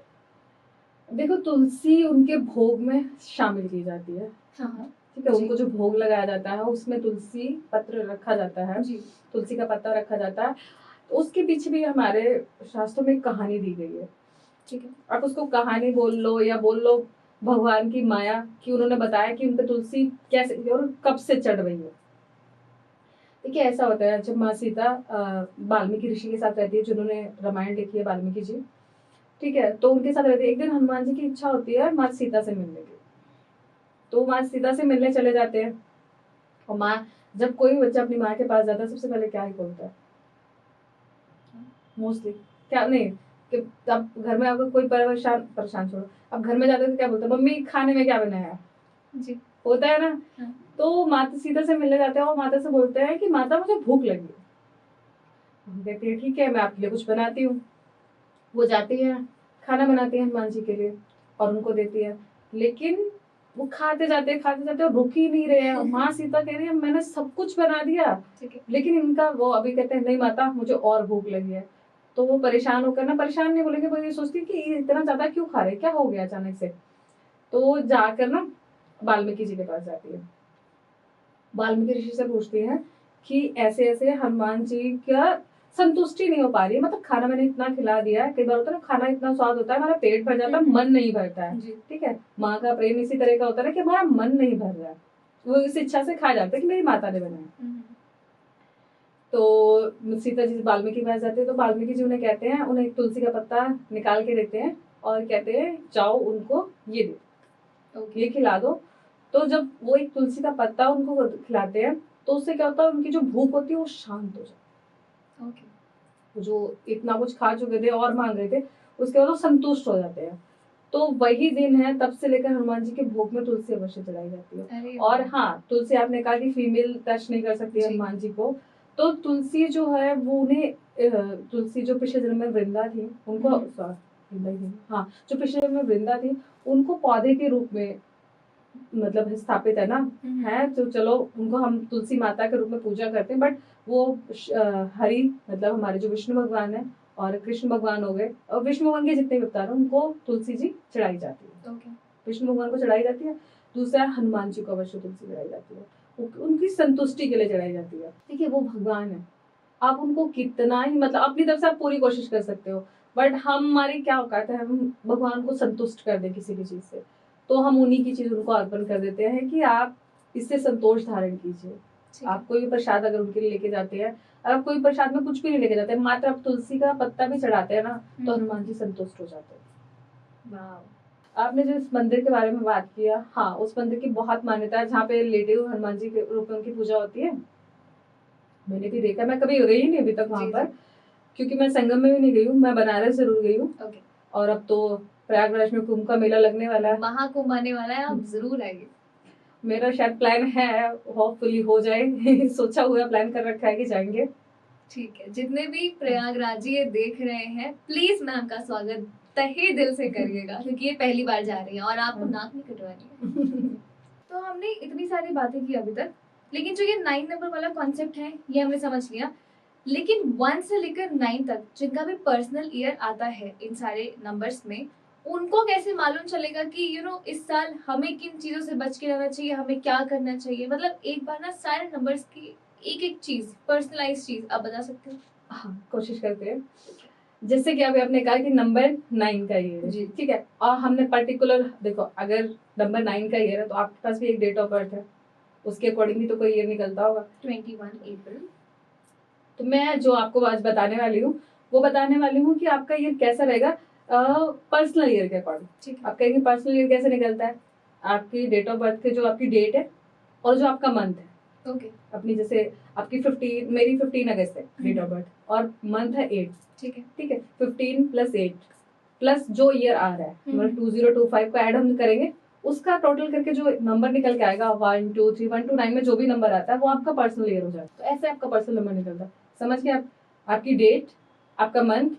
देखो, तुलसी उनके भोग में शामिल की जाती है। हाँ, ठीक है, उनको जो भोग लगाया जाता है उसमें तुलसी पत्र रखा जाता है, तुलसी का पत्ता रखा जाता है। तो उसके पीछे भी हमारे शास्त्रों में कहानी दी गई है। ठीक है, आप उसको कहानी बोल लो या बोल लो भगवान की माया, कि उन्होंने बताया कि उनपे तुलसी कैसे और कब से चढ़ रही है। देखिए, ऐसा होता है, जब माँ सीता वाल्मीकि ऋषि के साथ रहती है, जिन्होंने रामायण लिखी है, वाल्मीकि जी, ठीक है, तो उनके साथ रहती है। एक दिन हनुमान जी की इच्छा होती है माँ सीता से मिलने की, तो माँ सीता से मिलने चले जाते हैं। और माँ, जब कोई बच्चा अपनी माँ के पास जाता है सबसे पहले क्या ही बोलता है? मोस्टली क्या नहीं, कि अब घर में अगर कोई परेशान छोड़ो, अब घर में जाते तो क्या बोलते हैं? मम्मी खाने में क्या बनाया जी, होता है ना। हाँ। तो माता सीता से मिलने जाते हैं और माता से बोलते हैं कि माता मुझे भूख लगी है। कहती है ठीक है, मैं आपके लिए कुछ बनाती हूँ। वो जाती है, खाना बनाती है हनुमान जी के लिए और उनको देती है, लेकिन वो खाते जाते और रुक ही नहीं रहे हैं। माँ सीता कह रही है मैंने सब कुछ बना दिया, लेकिन इनका वो अभी कहते हैं नहीं माता मुझे और भूख लगी है। तो वो परेशान होकर ना, परेशान नहीं बोलेंगे, वो ये सोचती कि इतना ज्यादा क्यों खा रहे, क्या हो गया अचानक से। तो जाकर ना वाल्मीकि जी के पास जाती है, वाल्मीकि ऋषि से पूछती है कि ऐसे ऐसे हनुमान जी का संतुष्टि नहीं हो पा रही है, मतलब खाना मैंने इतना खिला दिया है, कई बार होता है ना खाना इतना स्वाद होता है हमारा पेट भर जाता है, मन नहीं भरता है। ठीक है, माँ का प्रेम इसी तरह का होता है कि हमारा मन नहीं भर रहा है, वो इस इच्छा से खा जाता है कि मेरी माता ने बनाया। तो सीता जी वाल्मीकि के पास जाते हैं, तो वाल्मीकि जी उन्हें कहते हैं, उन्हें एक तुलसी का पत्ता निकाल के देते हैं और कहते हैं जाओ उनको ये दो, ये खिला दो। तो जब वो एक तुलसी का पत्ता उनको खिलाते हैं तो उससे क्या होता है, उनकी जो भूख होती है वो शांत हो जाती है। जो इतना कुछ खा चुके थे और मांग रहे थे, उसके बाद वो संतुष्ट हो जाते हैं। तो वही दिन है, तब से लेकर हनुमान जी के भोग में तुलसी अवश्य चढ़ाई जाती है। और हाँ, तुलसी आपने कहा कि फीमेल टच नहीं कर सकती हनुमान जी को, तो तुलसी जो है वो उन्हें तुलसी जो पिछले जन्म में वृंदा थी उनको, हाँ, जो पिछले जन्म में वृंदा थी उनको पौधे के रूप में मतलब स्थापित है ना, है तो चलो उनको हम तुलसी माता के रूप में पूजा करते हैं। बट वो हरि मतलब हमारे जो विष्णु भगवान है और कृष्ण भगवान हो गए, और विष्णु भगवान के जितने भी अवतार हैं उनको तुलसी जी चढ़ाई जाती है। विष्णु भगवान को चढ़ाई जाती है। दूसरा हनुमान जी को अवश्य तुलसी चढ़ाई जाती है, उनकी संतुष्टि के लिए चढ़ाई जाती है। देखिए, वो भगवान है, आप उनको कितना ही मतलब अपनी तरफ से आप पूरी कोशिश कर सकते हो, बट हमारी क्या औकात है हम भगवान को संतुष्ट कर दे किसी भी चीज से, तो हम उन्हीं की चीज उनको अर्पण कर देते हैं कि आप इससे संतोष धारण कीजिए। आप कोई भी प्रसाद अगर उनके लिए लेके जाते हैं, अगर कोई प्रसाद में कुछ भी नहीं लेके जाते हैं, मात्र आप तुलसी का पत्ता भी चढ़ाते हैं ना, तो हनुमान जी संतुष्ट हो जाते हैं। आपने जो इस मंदिर के बारे में बात किया, हाँ, उस मंदिर की बहुत मान्यता है, जहाँ पे लेटे हुए हनुमान जी के रूप में उनकी पूजा होती है। मैंने भी देखा, मैं कभी गई नहीं अभी तक वहाँ पर, क्योंकि मैं संगम में भी नहीं गई हूँ, मैं बनारस जरूर गई हूँ। और अब तो प्रयागराज में कुंभ का मेला लगने वाला है, महाकुंभ आने वाला है, आप जरूर आइए। मेरा शायद प्लान है, होपफुली हो जाए सोचा हुआ प्लान कर रखा है कि जाएंगे। ठीक है, जितने भी प्रयागराजी ये देख रहे हैं, प्लीज मैम का स्वागत तहे दिल से करिएगा, क्योंकि ये पहली बार जा रही है और आपको नाक नहीं कटवानी है। तो हमने इतनी सारी बातें की अभी तक, लेकिन जो ये 9 नंबर वाला कॉन्सेप्ट है ये हमने समझ लिया। लेकिन 1 से लेकर 9 तक जिनका भी पर्सनल ईयर आता है इन सारे नंबर्स में, उनको कैसे मालूम चलेगा कि इस साल हमें किन चीजों से बच के रहना चाहिए, हमें क्या करना चाहिए? मतलब एक बार ना सारे नंबर्स की एक एक चीज, पर्सनलाइज चीज आप बता सकते हो? हाँ, कोशिश करते हैं। जैसे कि अभी आपने कहा कि नंबर 9 का ईयर है, जी। ठीक है, और हमने पर्टिकुलर देखो, अगर नंबर 9 का ईयर है तो आपके पास भी एक डेट ऑफ बर्थ है, उसके अकॉर्डिंग भी तो कोई ईयर निकलता होगा। 21 अप्रैल। तो मैं जो आपको आज बताने वाली हूँ वो बताने वाली हूँ कि आपका ईयर कैसा रहेगा पर्सनल ईयर के अकॉर्डिंग। ठीक है। आप कहेंगे पर्सनल ईयर कैसे निकलता है? आपकी डेट ऑफ बर्थ के जो आपकी डेट है और जो आपका मंथ है, ओके। अपनी जैसे आपकी 15, मेरी 15 अगस्त है डेट ऑफ बर्थ, और मंथ है 8, ठीक है। ठीक है, 15 प्लस 8 प्लस जो ईयर आ रहा है, मतलब 2025 को ऐड हम करेंगे, उसका टोटल करके जो नंबर निकल के आएगा 1 2 3 1 to 9 में जो भी नंबर आता है वो आपका पर्सनल ईयर हो जाता है। तो ऐसे आपका पर्सनल नंबर निकलता है। समझ गए आप? आपकी डेट, आपका मंथ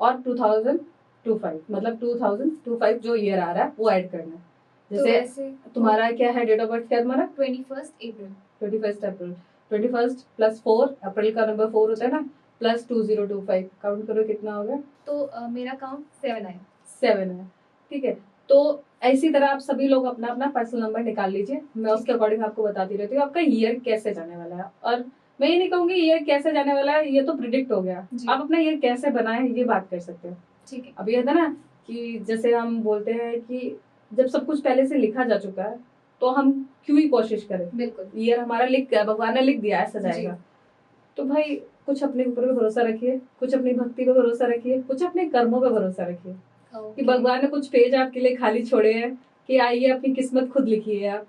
और 2025 मतलब 2025 जो ईयर आ रहा है वो ऐड करना है। तो जैसे ऐसे तुम्हारा क्या है डेट ऑफ बर्थ, क्या है तुम्हारा? 21 अप्रैल। 21 अप्रैल। 21 प्लस 4, अप्रैल का नंबर 4 होता है ना, प्लस 2025, काउंट करो कितना हो गया? तो मेरा काउंट 7 आया। 7 है, ठीक है। तो ऐसी तरह आप सभी लोग अपना अपना पर्सनल नंबर निकाल लीजिए, मैं उसके अकॉर्डिंग आपको बताती रहती हूँ आपका ईयर कैसे जाने वाला है। और मैं ये नहीं कहूंगी ईयर कैसे जाने वाला है, ये तो प्रिडिक्ट हो गया, जी। आप अपना ईयर कैसे बनाए ये बात कर सकते हो। ठीक है। अब ये था ना कि जैसे हम बोलते हैं कि जब सब कुछ पहले से लिखा जा चुका है तो हम क्यों ही कोशिश करें। बिल्कुल। ईयर हमारा लिख गया, भगवान ने लिख दिया, ऐसा जाएगा। तो भाई कुछ अपने ऊपर भी भरोसा रखिए, कुछ अपनी भक्ति पे भरोसा रखिए, कुछ अपने कर्मों पे भरोसा रखिए कि भगवान ने कुछ पेज आपके लिए खाली छोड़े हैं कि आइए अपनी किस्मत खुद लिखिए आप।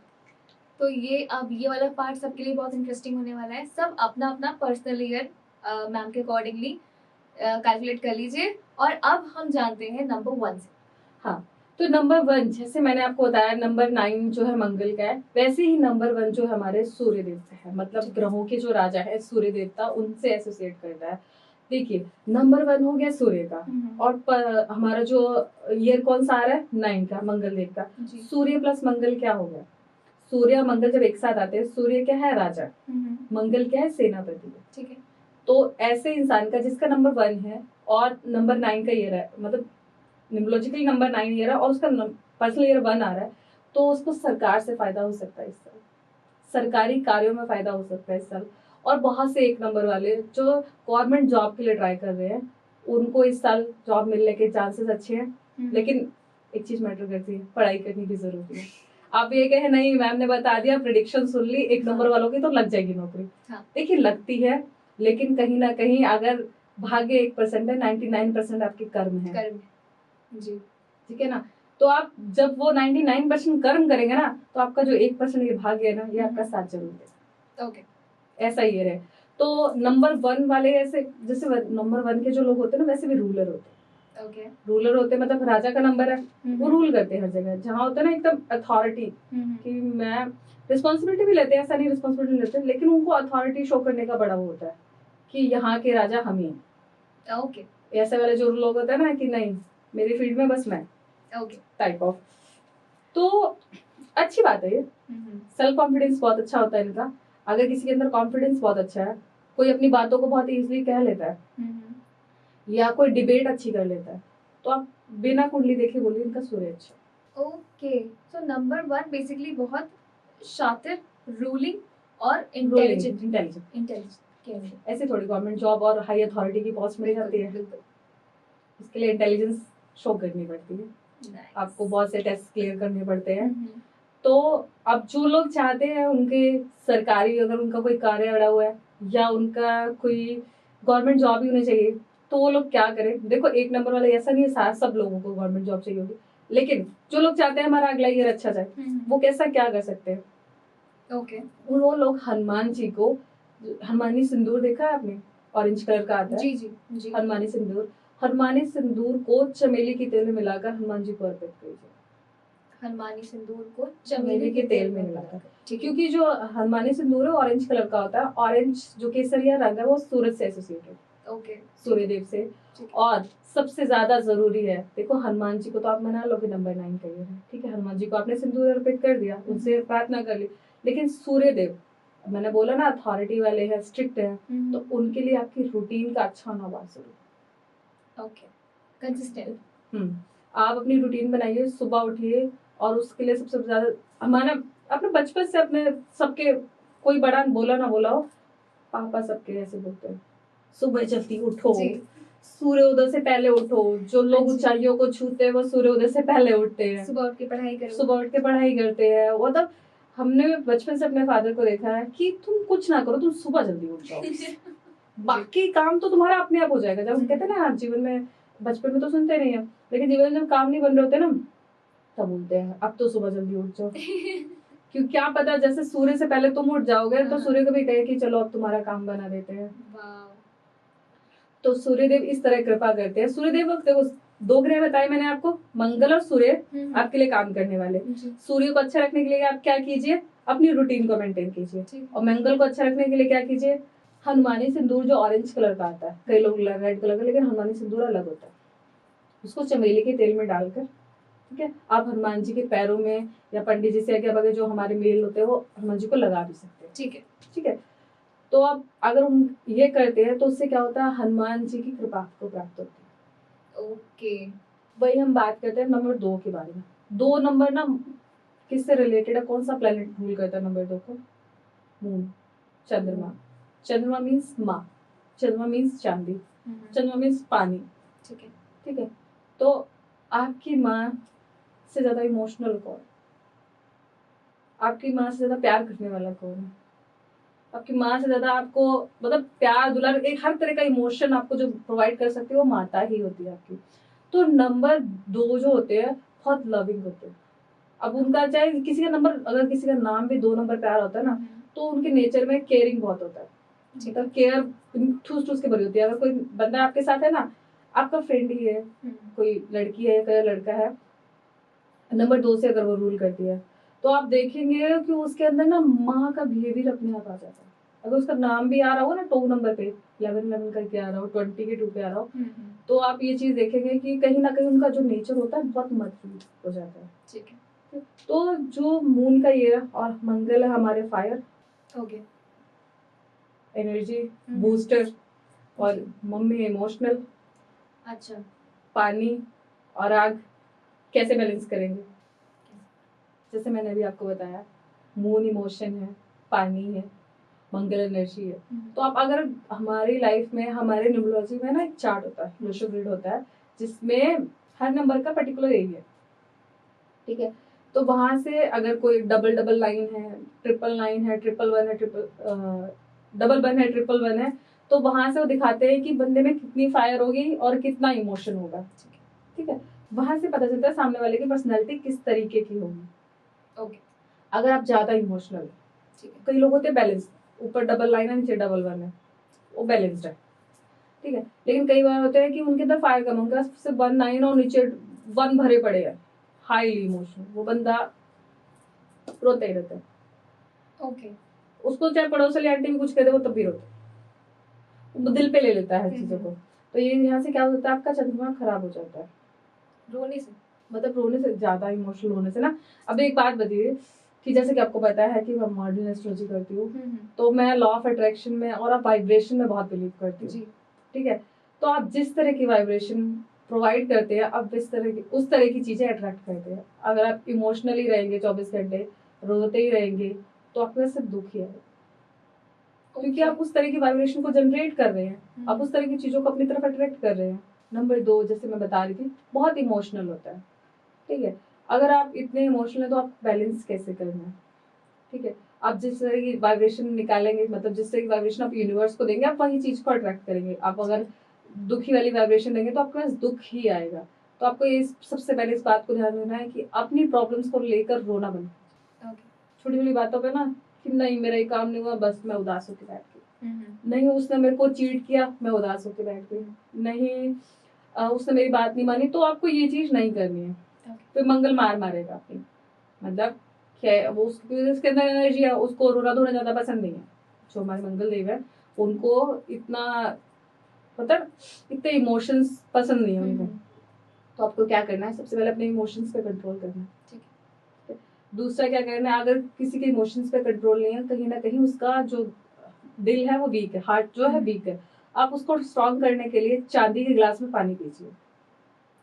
तो ये अब ये वाला पार्ट सबके लिए बहुत इंटरेस्टिंग होने वाला है। सब अपना अपना पर्सनल ईयर मैम के अकॉर्डिंगली कैलकुलेट कर लीजिए। और अब हम जानते हैं नंबर 1 से। हाँ, तो नंबर 1 जैसे मैंने आपको बताया, नंबर 9 जो है मंगल का है, वैसे ही नंबर 1 जो हमारे सूर्य देवता है, मतलब ग्रहों के जो राजा है सूर्य देवता, उनसे एसोसिएट करता है। देखिए नंबर 1 हो गया सूर्य का, और हमारा जो ईयर कौन सा आ रहा है? 9 का, मंगल देव का। सूर्य प्लस मंगल क्या हो गया? सूर्य और मंगल जब एक साथ आते हैं, सूर्य क्या है? राजा। मंगल क्या है? सेनापति है। ठीक है। तो ऐसे इंसान का जिसका नंबर 1 है और नंबर 9 का ईयर है, मतलब न्यूमरोलॉजिकली नंबर 9 ईयर है और उसका पर्सनल ईयर 1 आ रहा है, तो उसको सरकार से फायदा हो सकता है इस साल, सरकारी कार्यों में फायदा हो सकता है इस साल। और बहुत से एक नंबर वाले जो गवर्नमेंट जॉब के लिए ट्राई कर रहे हैं, उनको इस साल जॉब मिलने के चांसेस अच्छे हैं। लेकिन एक चीज मैटर करती है, पढ़ाई करनी भी जरूरी है। आप ये कहे नहीं मैम ने बता दिया, प्रेडिक्शन सुन ली, एक नंबर वालों की तो लग जाएगी नौकरी। देखिए लगती है, लेकिन कहीं ना कहीं अगर भाग्य 1% है, 99% आपके कर्म है। जी, ठीक है ना। तो आप जब वो 99% कर्म करेंगे ना, तो आपका जो 1% ये भाग्य है ना, ये आपका साथ जरूर देगा। ओके, ऐसा ही है। तो नंबर 1 वाले ऐसे, जैसे नंबर 1 के जो लोग होते हैं ना, वैसे भी रूलर होते हैं। ओके, रूलर होते हैं, मतलब राजा का नंबर है, वो रूल करते हैं हर जगह। जहाँ होता है ना एकदम अथॉरिटी, कि मैं रिस्पॉन्सिबिलिटी भी लेते हैं, ऐसा नहीं रिस्पॉन्सिबिलिटी लेते, लेकिन उनको अथॉरिटी शो करने का बड़ा वो होता है कि यहाँ के राजा हम ही हैं। ओके, ऐसे वाले जो लोग होते हैं ना कि नहीं मेरी फील्ड में बस मैं, ओके, टाइप ऑफ। तो अच्छी बात है ये, सेल्फ कॉन्फिडेंस बहुत अच्छा होता है इनका। अगर किसी के अंदर कॉन्फिडेंस बहुत अच्छा है, कोई अपनी बातों को बहुत इजीली कह लेता है, या कोई डिबेट अच्छी कर लेता है, तो आप बिना कुंडली देखे बोलिए इनका सूर्य अच्छा। ओके, सो नंबर 1 बेसिकली बहुत शातिर, रूलिंग और इंटेलिजेंट। इंटेलिजेंट ऐसे थोड़ी गवर्नमेंट जॉब और हाई अथॉरिटी की पोस्ट मिल जाती है, इसके लिए इंटेलिजेंस शो करनी पड़ती है। आपको बहुत से टेस्ट क्लियर करने पड़ते हैं। तो अब जो लोग चाहते हैं उनके सरकारी, अगर उनका कोई कार्य अड़ा हुआ है या उनका कोई गवर्नमेंट जॉब ही होनी चाहिए, तो वो लोग क्या करें? देखो एक नंबर वाले, ऐसा नहीं है सब लोगों को गवर्नमेंट जॉब चाहिए होगी, लेकिन जो लोग चाहते हैं हमारा अगला ईयर अच्छा जाए, वो कैसा क्या कर सकते हैं? ओके, वो लोग हनुमान जी को, हनुमानी सिंदूर देखा है आपने? ऑरेंज कलर का आता है। जी जी जी, हनुमानी सिंदूर, हनुमानी सिंदूर को चमेली के तेल में मिलाकर हनुमान जी को अर्पित कीजिए। हनुमानी सिंदूर को चमेली के तेल में मिलाकर, क्योंकि जो हनुमानी सिंदूर है ऑरेंज कलर का होता है। ऑरेंज जो केसरिया रंग है वो सूरज से एसोसिएटेड, ओके, सूर्य देव से। और सबसे ज्यादा जरूरी है, देखो हनुमान जी को तो आप मना लो कि नंबर 9 का ये है, ठीक है, हनुमान जी को आपने सिंदूर अर्पित कर दिया, उनसे प्रार्थना कर ली, लेकिन सूर्य देव मैंने बोला ना अथॉरिटी वाले हैं, स्ट्रिक्ट हैं, तो उनके लिए आपकी रूटीन का अच्छा होना बहुत जरूरी ओके, कंसिस्टेंट। है। आप अपनी रूटीन बनाइए, सुबह उठिए, और उसके लिए सबसे ज्यादा हमारा अपने बचपन से अपने सबके, कोई बड़ा बोला ना बोला हो, पापा सबके ऐसे बोलते हैं, सुबह जल्दी उठो, जी। सूर्योदय से पहले उठो। जो लोग अच्छा। ऊंचाइयों को छूते हैं वो सूर्योदय से पहले उठते हैं, सुबह उठ के पढ़ाई करो। सुबह उठ के पढ़ाई करते हैं। मतलब हमने बचपन से अपने फादर को देखा है कि तुम कुछ ना करो, तुम सुबह जल्दी उठ जाओ, बाकी काम तो तुम्हारा अपने आप हो जाएगा। जब हम कहते हैं ना जीवन में, बचपन में तो सुनते नहीं है, लेकिन जीवन में जब काम नहीं बन रहे होते ना, तब बोलते हैं अब तो सुबह जल्दी उठ जाओ। क्यों, क्या पता जैसे सूर्य से पहले तुम उठ जाओगे तो सूर्य को भी कहे कि चलो अब तुम्हारा काम बना देते हैं। तो सूर्यदेव इस तरह कृपा करते हैं। सूर्यदेव देखो, 2 ग्रह बताए मैंने आपको, मंगल और सूर्य आपके लिए काम करने वाले। सूर्य को अच्छा रखने के लिए आप क्या कीजिए, अपनी रूटीन को मेंटेन कीजिए, और मंगल को अच्छा रखने के लिए क्या कीजिए, हनुमानी सिंदूर जो ऑरेंज कलर का आता है, कई लोग रेड कलर का, लेकिन हनुमानी सिंदूर अलग होता है, उसको चमेली के तेल में डालकर, ठीक है, आप हनुमान जी के पैरों में या पंडित जी से आगे बगैर जो हमारे मेल होते हैं वो हनुमान जी को लगा भी सकते हैं। ठीक है, ठीक है। तो आप अगर हम ये करते हैं तो उससे क्या होता है, हनुमान जी की कृपा आपको प्राप्त होती है। ओके। वही हम बात करते हैं नंबर 2 के बारे में। 2 नंबर ना किससे रिलेटेड है, कौन सा प्लेनेट रूल करता है नंबर 2 को? मून, चंद्रमा। चंद्रमा मीन्स माँ, चंद्रमा मीन्स चांदी, चंद्रमा मीन्स पानी। ठीक है, ठीक है। तो आपकी माँ से ज्यादा इमोशनल कौन? आपकी माँ से ज्यादा प्यार करने वाला कौन है? आपकी माँ से ज्यादा आपको मतलब प्यार दुलार, एक हर तरह का इमोशन आपको जो प्रोवाइड कर सकती है वो माता ही होती है आपकी। तो नंबर 2 जो होते हैं बहुत लविंग होते हैं। अब उनका चाहे किसी का नंबर, अगर किसी का नाम भी 2 नंबर प्यार होता है ना, तो उनके नेचर में केयरिंग बहुत होता है, मतलब केयर ठूस ठूस के भरी होती है। अगर कोई बंदा आपके साथ है ना, आपका फ्रेंड ही है, कोई लड़की है कोई लड़का है, नंबर 2 से अगर वो रूल करती है, तो आप देखेंगे कि उसके अंदर ना माँ का बिहेवियर अपने आप आ जाता है। अगर उसका नाम भी आ रहा हो ना 2 नंबर पे, 11 करके आ रहा हो, 20 के 2 पे आ रहा हो, तो आप ये चीज देखेंगे कि कहीं ना कहीं उनका जो नेचर होता है बहुत मजबूत हो जाता है। ठीक है। तो जो मून का ये और मंगल है हमारे फायर, ओके, एनर्जी बूस्टर, और मम्मी इमोशनल, अच्छा, पानी और आग, कैसे बैलेंस करेंगे? जैसे मैंने अभी आपको बताया, मून इमोशन है, पानी है, मंगल एनर्जी है। तो आप अगर हमारी लाइफ में, हमारे न्यूमरोलॉजी में ना एक चार्ट होता है, लोशो ग्रिड होता है, जिसमें हर नंबर का पर्टिकुलर एरिया, ठीक है। तो वहां से अगर कोई डबल डबल लाइन है, ट्रिपल लाइन है, ट्रिपल वन है, डबल वन है, ट्रिपल वन है, तो वहां से वो दिखाते हैं कि बंदे में कितनी फायर होगी और कितना इमोशन होगा। ठीक है। वहां से पता चलता है सामने वाले की पर्सनैलिटी किस तरीके की होगी। ओके, अगर आप ज्यादा इमोशनल, ठीक है, कई लोग होते हैं बैलेंस, ऊपर डबल लाइन है नीचे डबल वन है, वो बैलेंस्ड है, ठीक है। लेकिन कई बार होता है कि उनके अंदर फायर कम, उनके पास सिर्फ 1 9 और नीचे 1 भरे पड़े हैं, हाईली इमोशनल, वो बंदा रोता ही रहता है। ओके, उसको चाहे पड़ोस वाली आंटी भी कुछ कह दे वो तब भी रोता है, वो दिल पे ले लेता है चीजों को। तो ये यहाँ से क्या होता है, आपका चंद्रमा खराब हो जाता है रोने से, मतलब रोने से, ज्यादा इमोशनल होने से ना। अब एक बात बताइए कि जैसे कि आपको पता है कि मैं मॉडर्न एस्ट्रोलॉजी करती हूँ, तो मैं लॉ ऑफ अट्रैक्शन में और आप वाइब्रेशन में बहुत बिलीव करती हूँ, ठीक है। तो आप जिस तरह की वाइब्रेशन प्रोवाइड करते हैं, आप उस तरह की चीजें अट्रैक्ट करते हैं। अगर आप इमोशनली रहेंगे 24 घंटे, रोते ही रहेंगे, तो आपके पास सिर्फ दुख ही आएगा, क्योंकि आप उस तरह की वाइब्रेशन को जनरेट कर रहे हैं, आप उस तरह की चीजों को अपनी तरफ अट्रैक्ट कर रहे हैं। नंबर 2, जैसे मैं बता रही थी, बहुत इमोशनल होता है, ठीक है। अगर आप इतने इमोशनल है तो आप बैलेंस कैसे करना है, ठीक है। आप जिस तरह की वाइब्रेशन निकालेंगे, मतलब जिस तरह की वाइब्रेशन आप यूनिवर्स को देंगे, आप वही चीज को अट्रैक्ट करेंगे। आप अगर दुखी वाली वाइब्रेशन देंगे तो आपके पास दुख ही आएगा। तो आपको ये सबसे पहले इस बात को ध्यान देना है कि अपनी प्रॉब्लम्स को लेकर रोना बंद। छोटी छोटी बातों पे ना कि नहीं मेरा ये काम नहीं हुआ, बस मैं उदास होकर बैठ गई, नहीं उसने मेरे को चीट किया, मैं उदास होकर बैठ गई, नहीं उसने मेरी बात नहीं मानी, तो आपको ये चीज नहीं करनी है। फिर मंगल मार मारेगा अपनी, मतलब वो उसके अंदर एनर्जी है, उसको रोना धोना ज्यादा पसंद नहीं है। जो हमारे मंगल देव है उनको इतना मतलब इतने इमोशंस पसंद नहीं है उनको। तो आपको क्या करना है, सबसे पहले अपने इमोशंस पे कंट्रोल करना है, ठीक है। दूसरा क्या करना है, अगर किसी के इमोशंस पे कंट्रोल नहीं है, कहीं ना कहीं उसका जो दिल है वो वीक है, हार्ट जो है वीक है, आप उसको स्ट्रॉन्ग करने के लिए चांदी के गिलास में पानी पीजिए।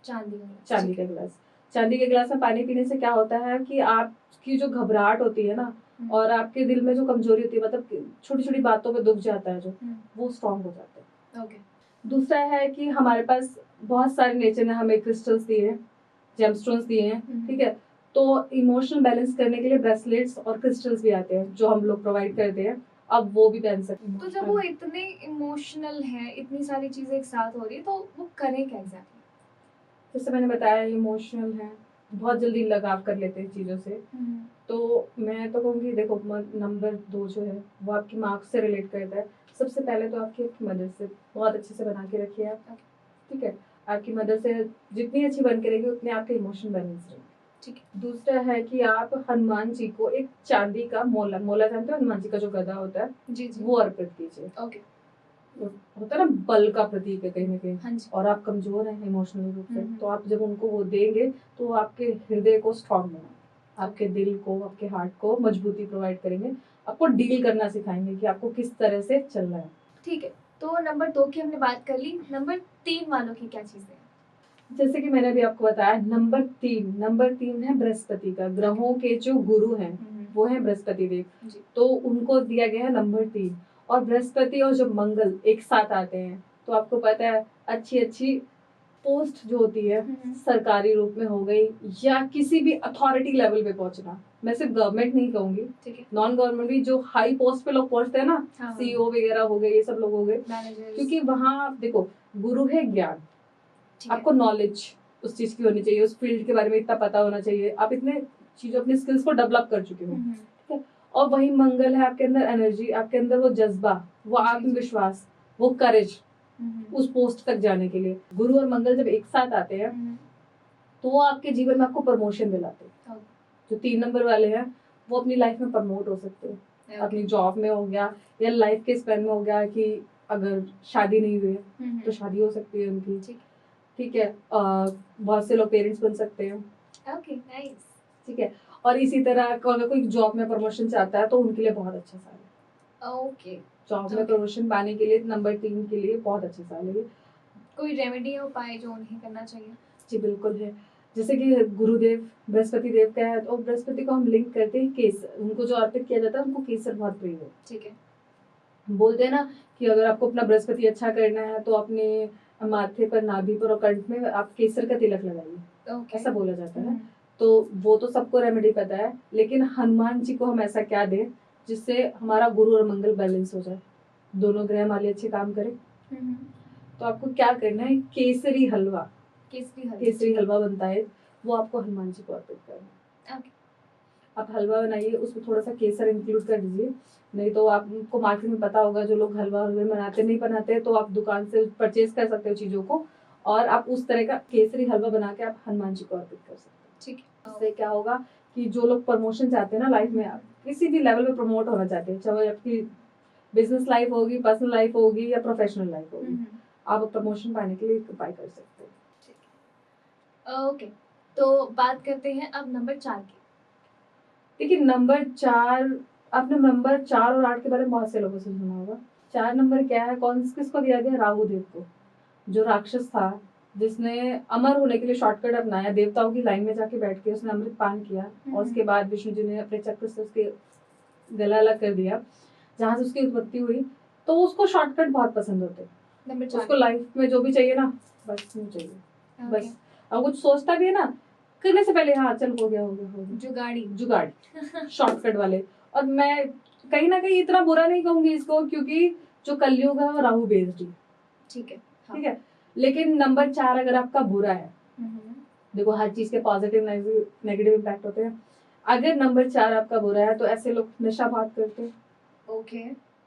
चांदी का गिलास, चांदी के गिलास में पानी पीने से क्या होता है कि आपकी जो घबराहट होती है ना, और आपके दिल में जो कमजोरी होती है, मतलब छोटी छोटी बातों पे दुख जाता है जो, वो स्ट्रॉन्ग हो जाता है। ओके। दूसरा है कि हमारे पास बहुत सारे नेचर ने हमें क्रिस्टल्स दिए हैं, जेमस्टोन्स दिए हैं, ठीक है। तो इमोशनल बैलेंस करने के लिए ब्रेसलेट्स और क्रिस्टल्स भी आते हैं जो हम लोग प्रोवाइड करते हैं, अब वो भी पहन सकते हैं। तो जब वो इतने इमोशनल है, इतनी सारी चीजें एक साथ हो रही है, तो वो करें क्या एग्जैक्टली? जैसे मैंने बताया, इमोशनल है, बहुत जल्दी लगाव कर लेते हैं चीज़ों से, तो मैं तो कहूँगी देखो, नंबर 2 जो है वो आपकी मार्क्स से रिलेट करता है। सबसे पहले तो आपकी मदद से बहुत अच्छे से बना के रखिए आप, ठीक है। आपकी मदद से जितनी अच्छी बन के रहेगी उतने आपके इमोशन बैलेंस रहेंगे, ठीक है। दूसरा है कि आप हनुमान जी को एक चांदी का मोला, मोला जानते हो हनुमान जी का जो गदा होता है, जी जी, वो अर्पित कीजिए। ओके। होता है ना, बल का प्रतीक है कहीं ना कहीं, हाँ जी। और आप कमजोर हैं इमोशनल रूप से, तो आप जब उनको वो देंगे तो आपके हृदय को स्ट्रांग बनाएंगे, आपके दिल को, आपके हार्ट को मजबूती प्रोवाइड करेंगे, आपको डील करना सिखाएंगे कि आपको किस तरह से चलना है। ठीक है, तो नंबर 2 की हमने बात कर ली, नंबर 3 वालों की क्या चीजें हैं? जैसे कि मैंने अभी आपको बताया, नंबर तीन है बृहस्पति का, ग्रहों के जो गुरु हैं वो है बृहस्पति देव, तो उनको दिया गया है नंबर 3। और बृहस्पति और जब मंगल एक साथ आते हैं तो आपको पता है अच्छी अच्छी पोस्ट जो होती है, सरकारी रूप में हो गई या किसी भी अथॉरिटी लेवल पे पहुंचना, मैं सिर्फ गवर्नमेंट नहीं कहूंगी, ठीक है, नॉन गवर्नमेंट भी जो हाई पोस्ट पे लोग पहुंचते हैं ना, सीईओ वगैरह हो गए, ये सब लोग हो गए, क्योंकि वहां देखो गुरु है ज्ञान, आपको नॉलेज उस चीज की होनी चाहिए, उस फील्ड के बारे में इतना पता होना चाहिए, आप इतने चीजों अपने स्किल्स को डेवलप कर चुके हो, ठीक है। और वही मंगल है आपके अंदर एनर्जी, आपके अंदर वो जज्बा, वो आत्मविश्वास, वो करेज उस पोस्ट तक जाने के लिए। गुरु और मंगल जब एक साथ आते हैं तो वो आपके जीवन में आपको प्रमोशन दिलाते हैं। जो 3 नंबर वाले हैं वो अपनी लाइफ में प्रमोट हो सकते हैं, अपनी जॉब में हो गया या लाइफ के स्पेन में हो गया, कि अगर शादी नहीं हुई है तो शादी हो सकती है उनकी, ठीक है। बहुत से लोग पेरेंट्स बन सकते हैं, ओके नाइस, ठीक है। और इसी तरह अगर कोई जॉब में प्रमोशन चाहता है तो उनके लिए बहुत अच्छा साल है, ओके। जॉब में प्रमोशन पाने के लिए नंबर 3 के लिए बहुत अच्छा साल है। कोई रेमेडी या उपाय जो उन्हें करना चाहिए? जी बिल्कुल है। जैसे कि गुरुदेव बृहस्पति देव का है, तो बृहस्पति को हम लिंक करते हैं केसर, उनको जो अर्पित किया जाता है उनको केसर बहुत प्रिय है, ठीक है। बोलते हैं ना कि अगर आपको अपना बृहस्पति अच्छा करना है तो अपने माथे पर, नाभि पर और कंठ में आप केसर का तिलक लगाइए, ऐसा बोला जाता है। तो वो तो सबको रेमेडी पता है, लेकिन हनुमान जी को हम ऐसा क्या दें जिससे हमारा गुरु और मंगल बैलेंस हो जाए, दोनों ग्रह हमारे अच्छे काम करें। तो आपको क्या करना है, केसरी हलवा बनता है, वो आपको हनुमान जी को अर्पित करना है। आप हलवा बनाइए, उसमें थोड़ा सा केसर इंक्लूड कर दीजिए, नहीं तो आपको मार्केट में पता होगा जो लोग हलवा बनाते नहीं बनाते, तो आप दुकान से परचेज कर सकते हो चीजों को, और आप उस तरह का केसरी हलवा बना के आप हनुमान जी को अर्पित कर सकते हो, ठीक है। इससे क्या होगा कि जो लोग प्रमोशन चाहते हैं ना लाइफ में, आप किसी भी लेवल पे प्रमोट होना चाहते हैं, चाहे आपकी बिजनेस लाइफ होगी, पर्सनल लाइफ होगी या प्रोफेशनल लाइफ होगी, आप प्रमोशन पाने के लिए उपाय कर सकते हो। ओके, तो बात करते हैं अब नंबर 4 की। देखिए नंबर 4, आपने नंबर 4 और 8 के बारे में बहुत से लोगों से सुना होगा। 4 नंबर क्या है, किसको दिया गया? राहु देव को, जो राक्षस था जिसने अमर होने के लिए शॉर्टकट अपनाया, देवताओं की लाइन में जाके बैठ के उसने अमृत पान किया, और उसके बाद विष्णु जी ने अपने चक्र से उसके गला अलग कर दिया जहां से उसकी उत्पत्ति हुई। तो उसको शॉर्टकट बहुत पसंद होते, उसको लाइफ में जो भी चाहिए ना, बस नहीं चाहिए, बस अब कुछ सोचता भी है ना, करने से पहले हाँ चल हो गया, जुगाड़ शॉर्टकट वाले। और मैं कहीं ना कहीं इतना बुरा नहीं कहूंगी इसको, क्योंकि जो कलयुग है वो राहु बेस्ड है, ठीक है, ठीक है। लेकिन नंबर 4 अगर आपका बुरा है, देखो हर चीज के पॉजिटिव नेगेटिव इम्पैक्ट होते हैं, अगर नंबर 4 आपका बुरा है तो ऐसे लोग नशा बहुत करते हैं, ओके,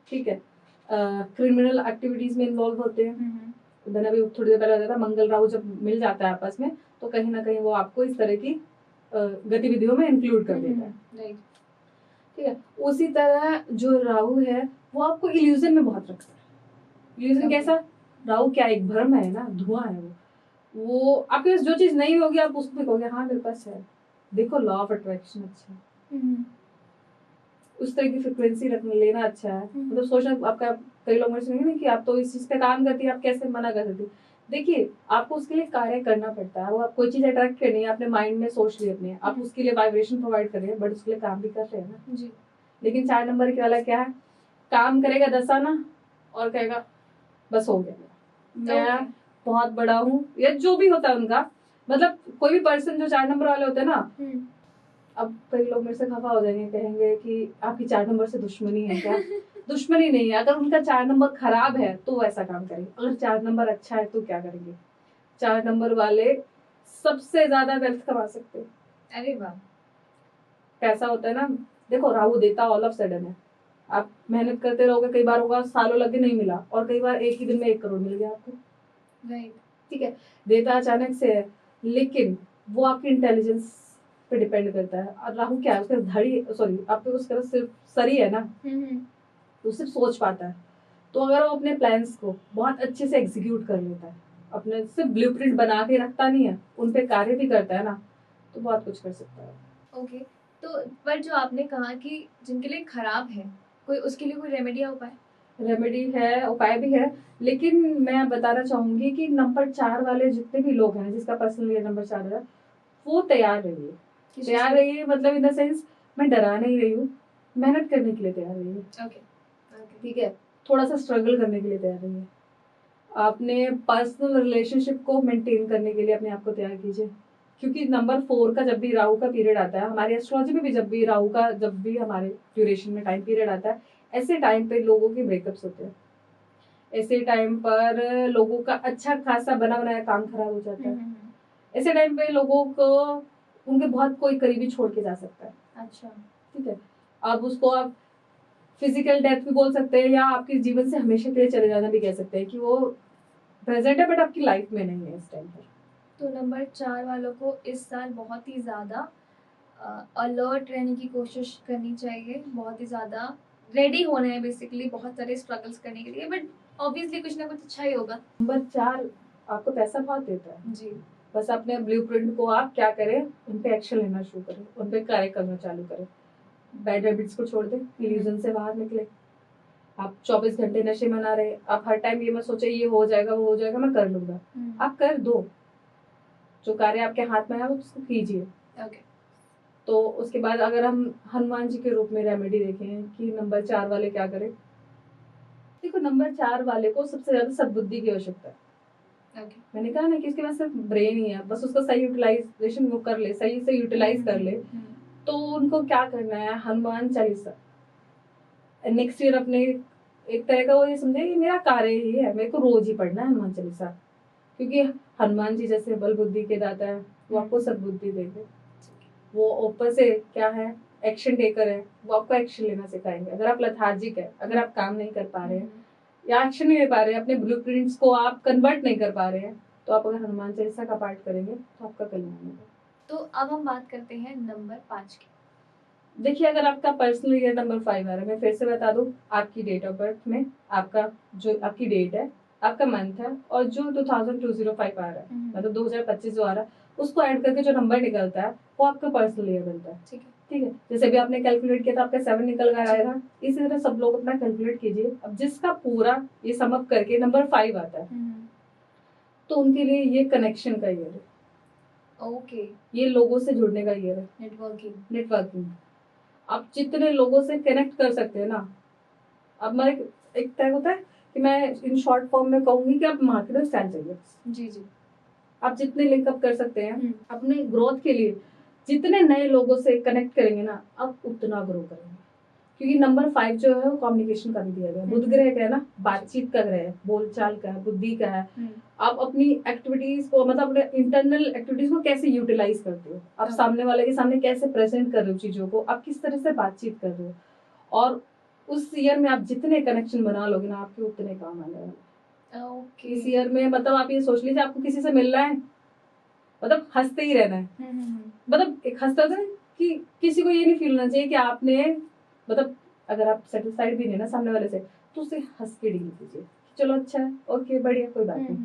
ठीक है, क्रिमिनल एक्टिविटीज में इन्वॉल्व होते हैं। मैंने अभी थोड़ी देर पहले बताया था, मंगल राहु जब मिल जाता है आपस में तो कहीं ना कहीं वो आपको इस तरह की गतिविधियों में इंक्लूड कर देता है, राइट, ठीक है। उसी तरह जो राहु है वो आपको इल्यूजन में बहुत रखता है। इल्यूजन कैसा? राहु क्या एक भ्रम है ना, धुआं है वो आपके पास जो चीज नहीं होगी आप उसको भी कहोगे हाँ मेरे पास है। देखो लॉ ऑफ अट्रैक्शन, अच्छा उस तरह की फ्रिक्वेंसी रखना लेना अच्छा है। मतलब सोचना आपका, कई लोग मुझे सुनेंगे ना कि आप तो इस चीज पे काम करती है, आप कैसे मना कर सकती। देखिए, आपको उसके लिए कार्य करना पड़ता है। वो आप कोई चीज अट्रैक्ट करनी है, अपने माइंड में सोच ली अपने, आप उसके लिए वाइब्रेशन प्रोवाइड कर रहे हैं, बट उसके लिए काम भी कर रहे हैं ना जी। लेकिन 4 नंबर के वाला क्या है, काम करेगा 10 आना और कहेगा बस हो गया, मैं बहुत बड़ा हूँ, या जो भी होता है उनका। मतलब कोई भी पर्सन जो 4 नंबर वाले होते हैं ना, अब कई लोग मेरे से खफा हो जाएंगे, कहेंगे कि आपकी 4 नंबर से दुश्मनी है क्या? दुश्मनी नहीं है। अगर उनका 4 नंबर खराब है तो वो ऐसा काम करेंगे, अगर 4 नंबर अच्छा है तो क्या करेंगे? 4 नंबर वाले सबसे ज्यादा वेल्थ कमा सकते हैं। अरे वाह। पैसा होता है ना, देखो राहु देता ऑल ऑफ सडन है। आप मेहनत करते रहोगे, कई बार होगा सालों लगे नहीं मिला, और कई बार एक ही दिन में 1 करोड़ मिल गया आपको। राइट। ठीक है, देता अचानक से है, लेकिन वो आपकी इंटेलिजेंस पे डिपेंड करता है। और राहु क्या है, उसका धड़ी, सॉरी आपके उसका सिर्फ सरी है ना, तो सिर्फ सोच पाता है। तो अगर वो अपने प्लान्स को बहुत अच्छे से एग्जीक्यूट कर लेता है, अपने सिर्फ ब्लूप्रिंट बना के रखता नहीं है, उन पे कार्य भी करता है ना, तो बहुत कुछ कर सकता है। ओके, तो पर जो आपने कहा कि जिनके लिए खराब है, कोई उसके लिए कोई रेमेडी या उपाय? रेमेडी है, उपाय भी है, लेकिन मैं बताना चाहूंगी कि नंबर 4 वाले जितने भी लोग हैं, जिसका पर्सनल नंबर 4 है, वो तैयार रहिए। तैयार रहिए मतलब इन द सेंस, मैं डरा नहीं रही हूँ, मेहनत करने के लिए तैयार रहिए। ओके। ठीक है, थोड़ा सा स्ट्रगल करने के लिए तैयार रहिए। अपने पर्सनल रिलेशनशिप को मेंटेन करने के लिए अपने आप को तैयार कीजिए, क्योंकि नंबर 4 का जब भी राहु का पीरियड आता है, हमारी एस्ट्रोलॉजी में भी जब भी राहु का, जब भी हमारे ड्यूरेशन में टाइम पीरियड आता है, ऐसे टाइम पे लोगों के ब्रेकअप्स होते हैं। ऐसे टाइम पर लोगों का अच्छा खासा बना बनाया काम खराब हो जाता है। ऐसे टाइम पे लोगों को उनके बहुत कोई करीबी छोड़ के जा सकता है। अच्छा। ठीक है, अब उसको आप फिजिकल डेथ भी बोल सकते हैं, या आपके जीवन से हमेशा के लिए चले जाना भी कह सकते हैं, कि वो प्रेजेंट है बट आपकी लाइफ में नहीं है इस टाइम पर। तो नंबर 4 वालों को इस साल बहुत ही ज़्यादा अलर्ट रहने की कोशिश करनी चाहिए, बहुत ही ज़्यादा रेडी होना है बेसिकली, बहुत सारे स्ट्रगल्स करने के लिए, बट ऑब्वियसली कुछ ना कुछ अच्छा ही होगा। नंबर 4 आपको पैसा बहुत देता है जी। बस अपने ब्लूप्रिंट को आप क्या करें, उन पे एक्शन लेना शुरू करें, उन पे कार्य करना चालू करें, बैड हैबिट्स को छोड़ दें, इल्यूजन से बाहर निकले। आप 24 घंटे नशे मना रहे, आप हर टाइम ये मत सोचे ये हो जाएगा वो हो जाएगा मैं कर लूंगा। आप कर दो, जो कार्य आपके हाथ में है उसको कीजिए। ओके। तो उसके बाद अगर हम हनुमान जी के रूप में रेमेडी देखें कि नंबर 4 वाले क्या करें, देखो नंबर 4 वाले को सबसे ज्यादा सद्बुद्धि की आवश्यकता है। मैंने कहा ना कि उसके पास सिर्फ ब्रेन ही है, बस उसका सही यूटिलाइजेशन वो कर ले, सही से यूटिलाइज कर ले। तो उनको क्या करना है, हनुमान चालीसा नेक्स्ट ईयर अपने एक तरह का वो ये समझे कि मेरा कार्य ही है, मेरे को रोज ही पढ़ना है हनुमान चालीसा, क्योंकि हनुमान जी जैसे बल बुद्धि के दाता है, वो आपको सद्बुद्धि देंगे। वो ऊपर से क्या है, एक्शन टेकर है, वो आपको एक्शन लेना सिखाएंगे। अगर आप लथार्जिक है, अगर आप काम नहीं कर पा रहे हैं या एक्शन नहीं ले पा रहे हैं, अपने ब्लूप्रिंट्स को आप कन्वर्ट नहीं कर पा रहे हैं, तो आप अगर हनुमान चालीसा का पाठ करेंगे तो आपका कल्याण होगा। तो अब हम बात करते हैं नंबर 5 की। देखिए, अगर आपका पर्सनल ईयर नंबर 5 आ रहा है, मैं फिर से बता दूं, आपकी डेट ऑफ बर्थ में आपका जो आपकी डेट है, आपका मंथ है, और जो 2005 आ रहा है, मतलब 2025 जो आ रहा है, उसको ऐड करके जो नंबर निकलता है वो आपका पर्सनल ईयर बनता है। ठीक है, जैसे भी आपने कैलकुलेट किया था आपका 7 निकल कर आएगा, इसी तरह सब लोग अपना कैलकुलेट कीजिए। अब जिसका पूरा ये सम अप करके नंबर 5 आता है, तो उनके लिए ये कनेक्शन का ईयर है। ओके। ये लोगों से जुड़ने का ईयर है, नेटवर्किंग। आप जितने लोगों से कनेक्ट कर सकते हैं ना, अब मैं एक तय होता है कि मैं इन शॉर्ट फॉर्म में कहूंगी कि आप मार्केट में स्टैंड चाहिए। जी। आप जितने लिंकअप कर सकते हैं अपने ग्रोथ के लिए, जितने नए लोगों से कनेक्ट करेंगे ना, आप उतना ग्रो करेंगे। क्योंकि नंबर 5 जो है वो कम्युनिकेशन का भी दिया गया है, बुध ग्रह का है ना, बातचीत का ग्रह है, बोलचाल का है, बुद्धि का है। आप अपनी एक्टिविटीज को, मतलब अपने इंटरनल एक्टिविटीज को कैसे यूटिलाइज करते हो, आप सामने वाले के सामने कैसे प्रेजेंट कर रहे हो चीजों को, आप किस तरह से बातचीत कर रहे हो, और उस ईयर में आप जितने कनेक्शन बना लोगे ना, आपके उतने काम आने वाले। इस ईयर में मतलब आप ये सोच लीजिए, आपको किसी से मिलना है, मतलब हंसते ही रहना है। मतलब एक हंसता था कि किसी को ये नहीं फील होना चाहिए कि आपने, मतलब अगर आप सेटिस्फाइड भी नहीं ना सामने वाले से, तो उसे हंस के डील कीजिए, चलो अच्छा है, ओके बढ़िया, कोई बात नहीं।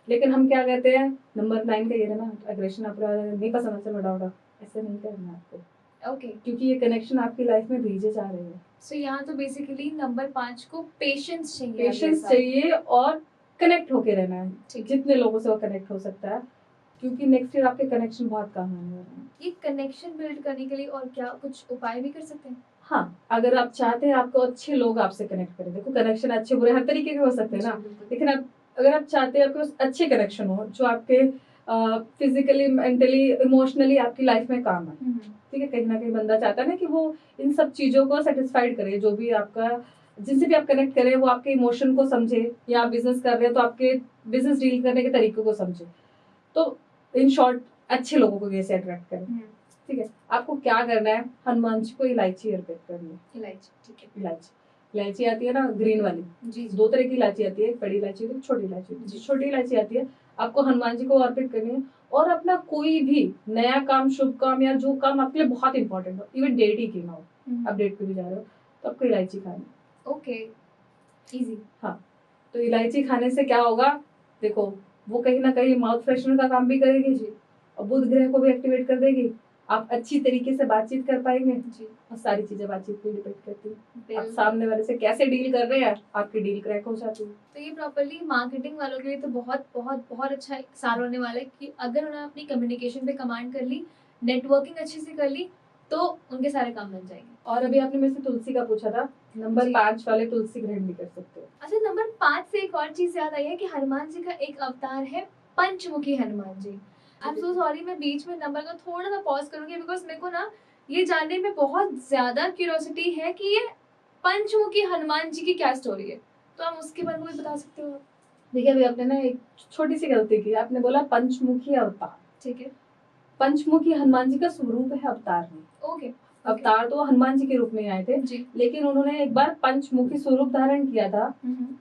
लेकिन हम क्या कहते हैं, नंबर 9 का ये है ना, एग्रेशन, आप नहीं पसंद, चलो डाउट, ऐसे नहीं करना आपको। ओके, क्योंकि ये कनेक्शन आपकी लाइफ में भेजे जा रहे हैं। सो यहाँ तो बेसिकली नंबर 5 को पेशेंस चाहिए, पेशेंस चाहिए और कनेक्ट होके रहना है, ठीक। जितने लोगों से वो कनेक्ट हो सकता है, क्योंकि नेक्स्ट ईयर आपके कनेक्शन बहुत काम आने वाले हैं। ये कनेक्शन बिल्ड करने के लिए और क्या कुछ उपाय भी कर सकते हैं? हाँ, अगर आप चाहते हैं आपको अच्छे लोग आपसे कनेक्ट करें, देखो कनेक्शन अच्छे बुरे हर तरीके के हो सकते हैं ना, लेकिन आप अगर आप चाहते हैं आपके अच्छे कनेक्शन हो जो आपके फिजिकली, मेंटली, इमोशनली आपकी लाइफ में काम आए, ठीक है। कहीं ना कहीं बंदा चाहता है ना कि वो इन सब चीजों को सेटिस्फाइड करे, जो भी आपका, जिनसे भी आप कनेक्ट करें वो आपके इमोशन को समझे, या आप बिजनेस कर रहे हैं तो आपके बिजनेस डील करने के तरीकों को समझे। तो इन शॉर्ट अच्छे लोगों को कैसे अट्रैक्ट करें, ठीक है। आपको क्या करना है, हनुमान जी को इलायची अर्पित करनी है। इलायची, ठीक है। इलायची आती है ना ग्रीन वाली, जी, दो तरह की इलायची आती है, एक बड़ी इलायची होती है, छोटी इलायची होती है। छोटी इलायची आती है, आपको हनुमान जी को अर्पित करनी है। और अपना कोई भी नया काम, शुभ काम, या जो काम आपके लिए बहुत इंपॉर्टेंट हो, इवन डेट ही क्यों ना हो, आप डेट पे भी जा रहे हो तो आपको इलायची खानी है। Okay, easy. हाँ, तो इलायची खाने से क्या होगा, देखो वो कहीं ना कहीं माउथ फ्रेशनर का काम भी करेगी जी, और बुध ग्रह को भी एक्टिवेट कर देगी, आप अच्छी तरीके से बातचीत कर पाएंगे जी। और सारी चीजें बातचीत पे डिपेंड करती है, आप सामने वाले से कैसे डील कर रहे हैं, आपकी डील क्रैक हो जाती है। तो ये प्रॉपर्ली मार्केटिंग वालों के लिए तो बहुत बहुत बहुत अच्छा एक साल होने वाला है कि अगर उन्होंने अपनी कम्युनिकेशन पे कमांड कर ली, नेटवर्किंग अच्छे से कर ली, तो उनके सारे काम बन जाएंगे। और अभी आपने मेरे से तुलसी का पूछा था, नंबर 5 वाले तुलसी ग्रहण भी कर सकते हो। अच्छा, नंबर 5 से एक और चीज याद आई है कि हनुमान जी का एक अवतार है पंचमुखी Hanuman ji. I am so sorry, मैं बीच में नंबर को थोड़ा सा पॉज करूंगी बिकॉज मेरे को ना ये जानने में बहुत ज्यादा क्यूरियोसिटी है कि ये पंचमुखी हनुमान जी की क्या स्टोरी है, तो हम उसके बारे में भी बता सकते हो? देखिए, अभी आपने ना एक छोटी सी गलती की, आपने बोला पंचमुखी अवतार, ठीक है। पंचमुखी हनुमान जी का स्वरूप है, अवतार नहीं। ओके, अवतार तो हनुमान जी के रूप में आए थे जी, लेकिन उन्होंने एक बार पंचमुखी स्वरूप धारण किया था।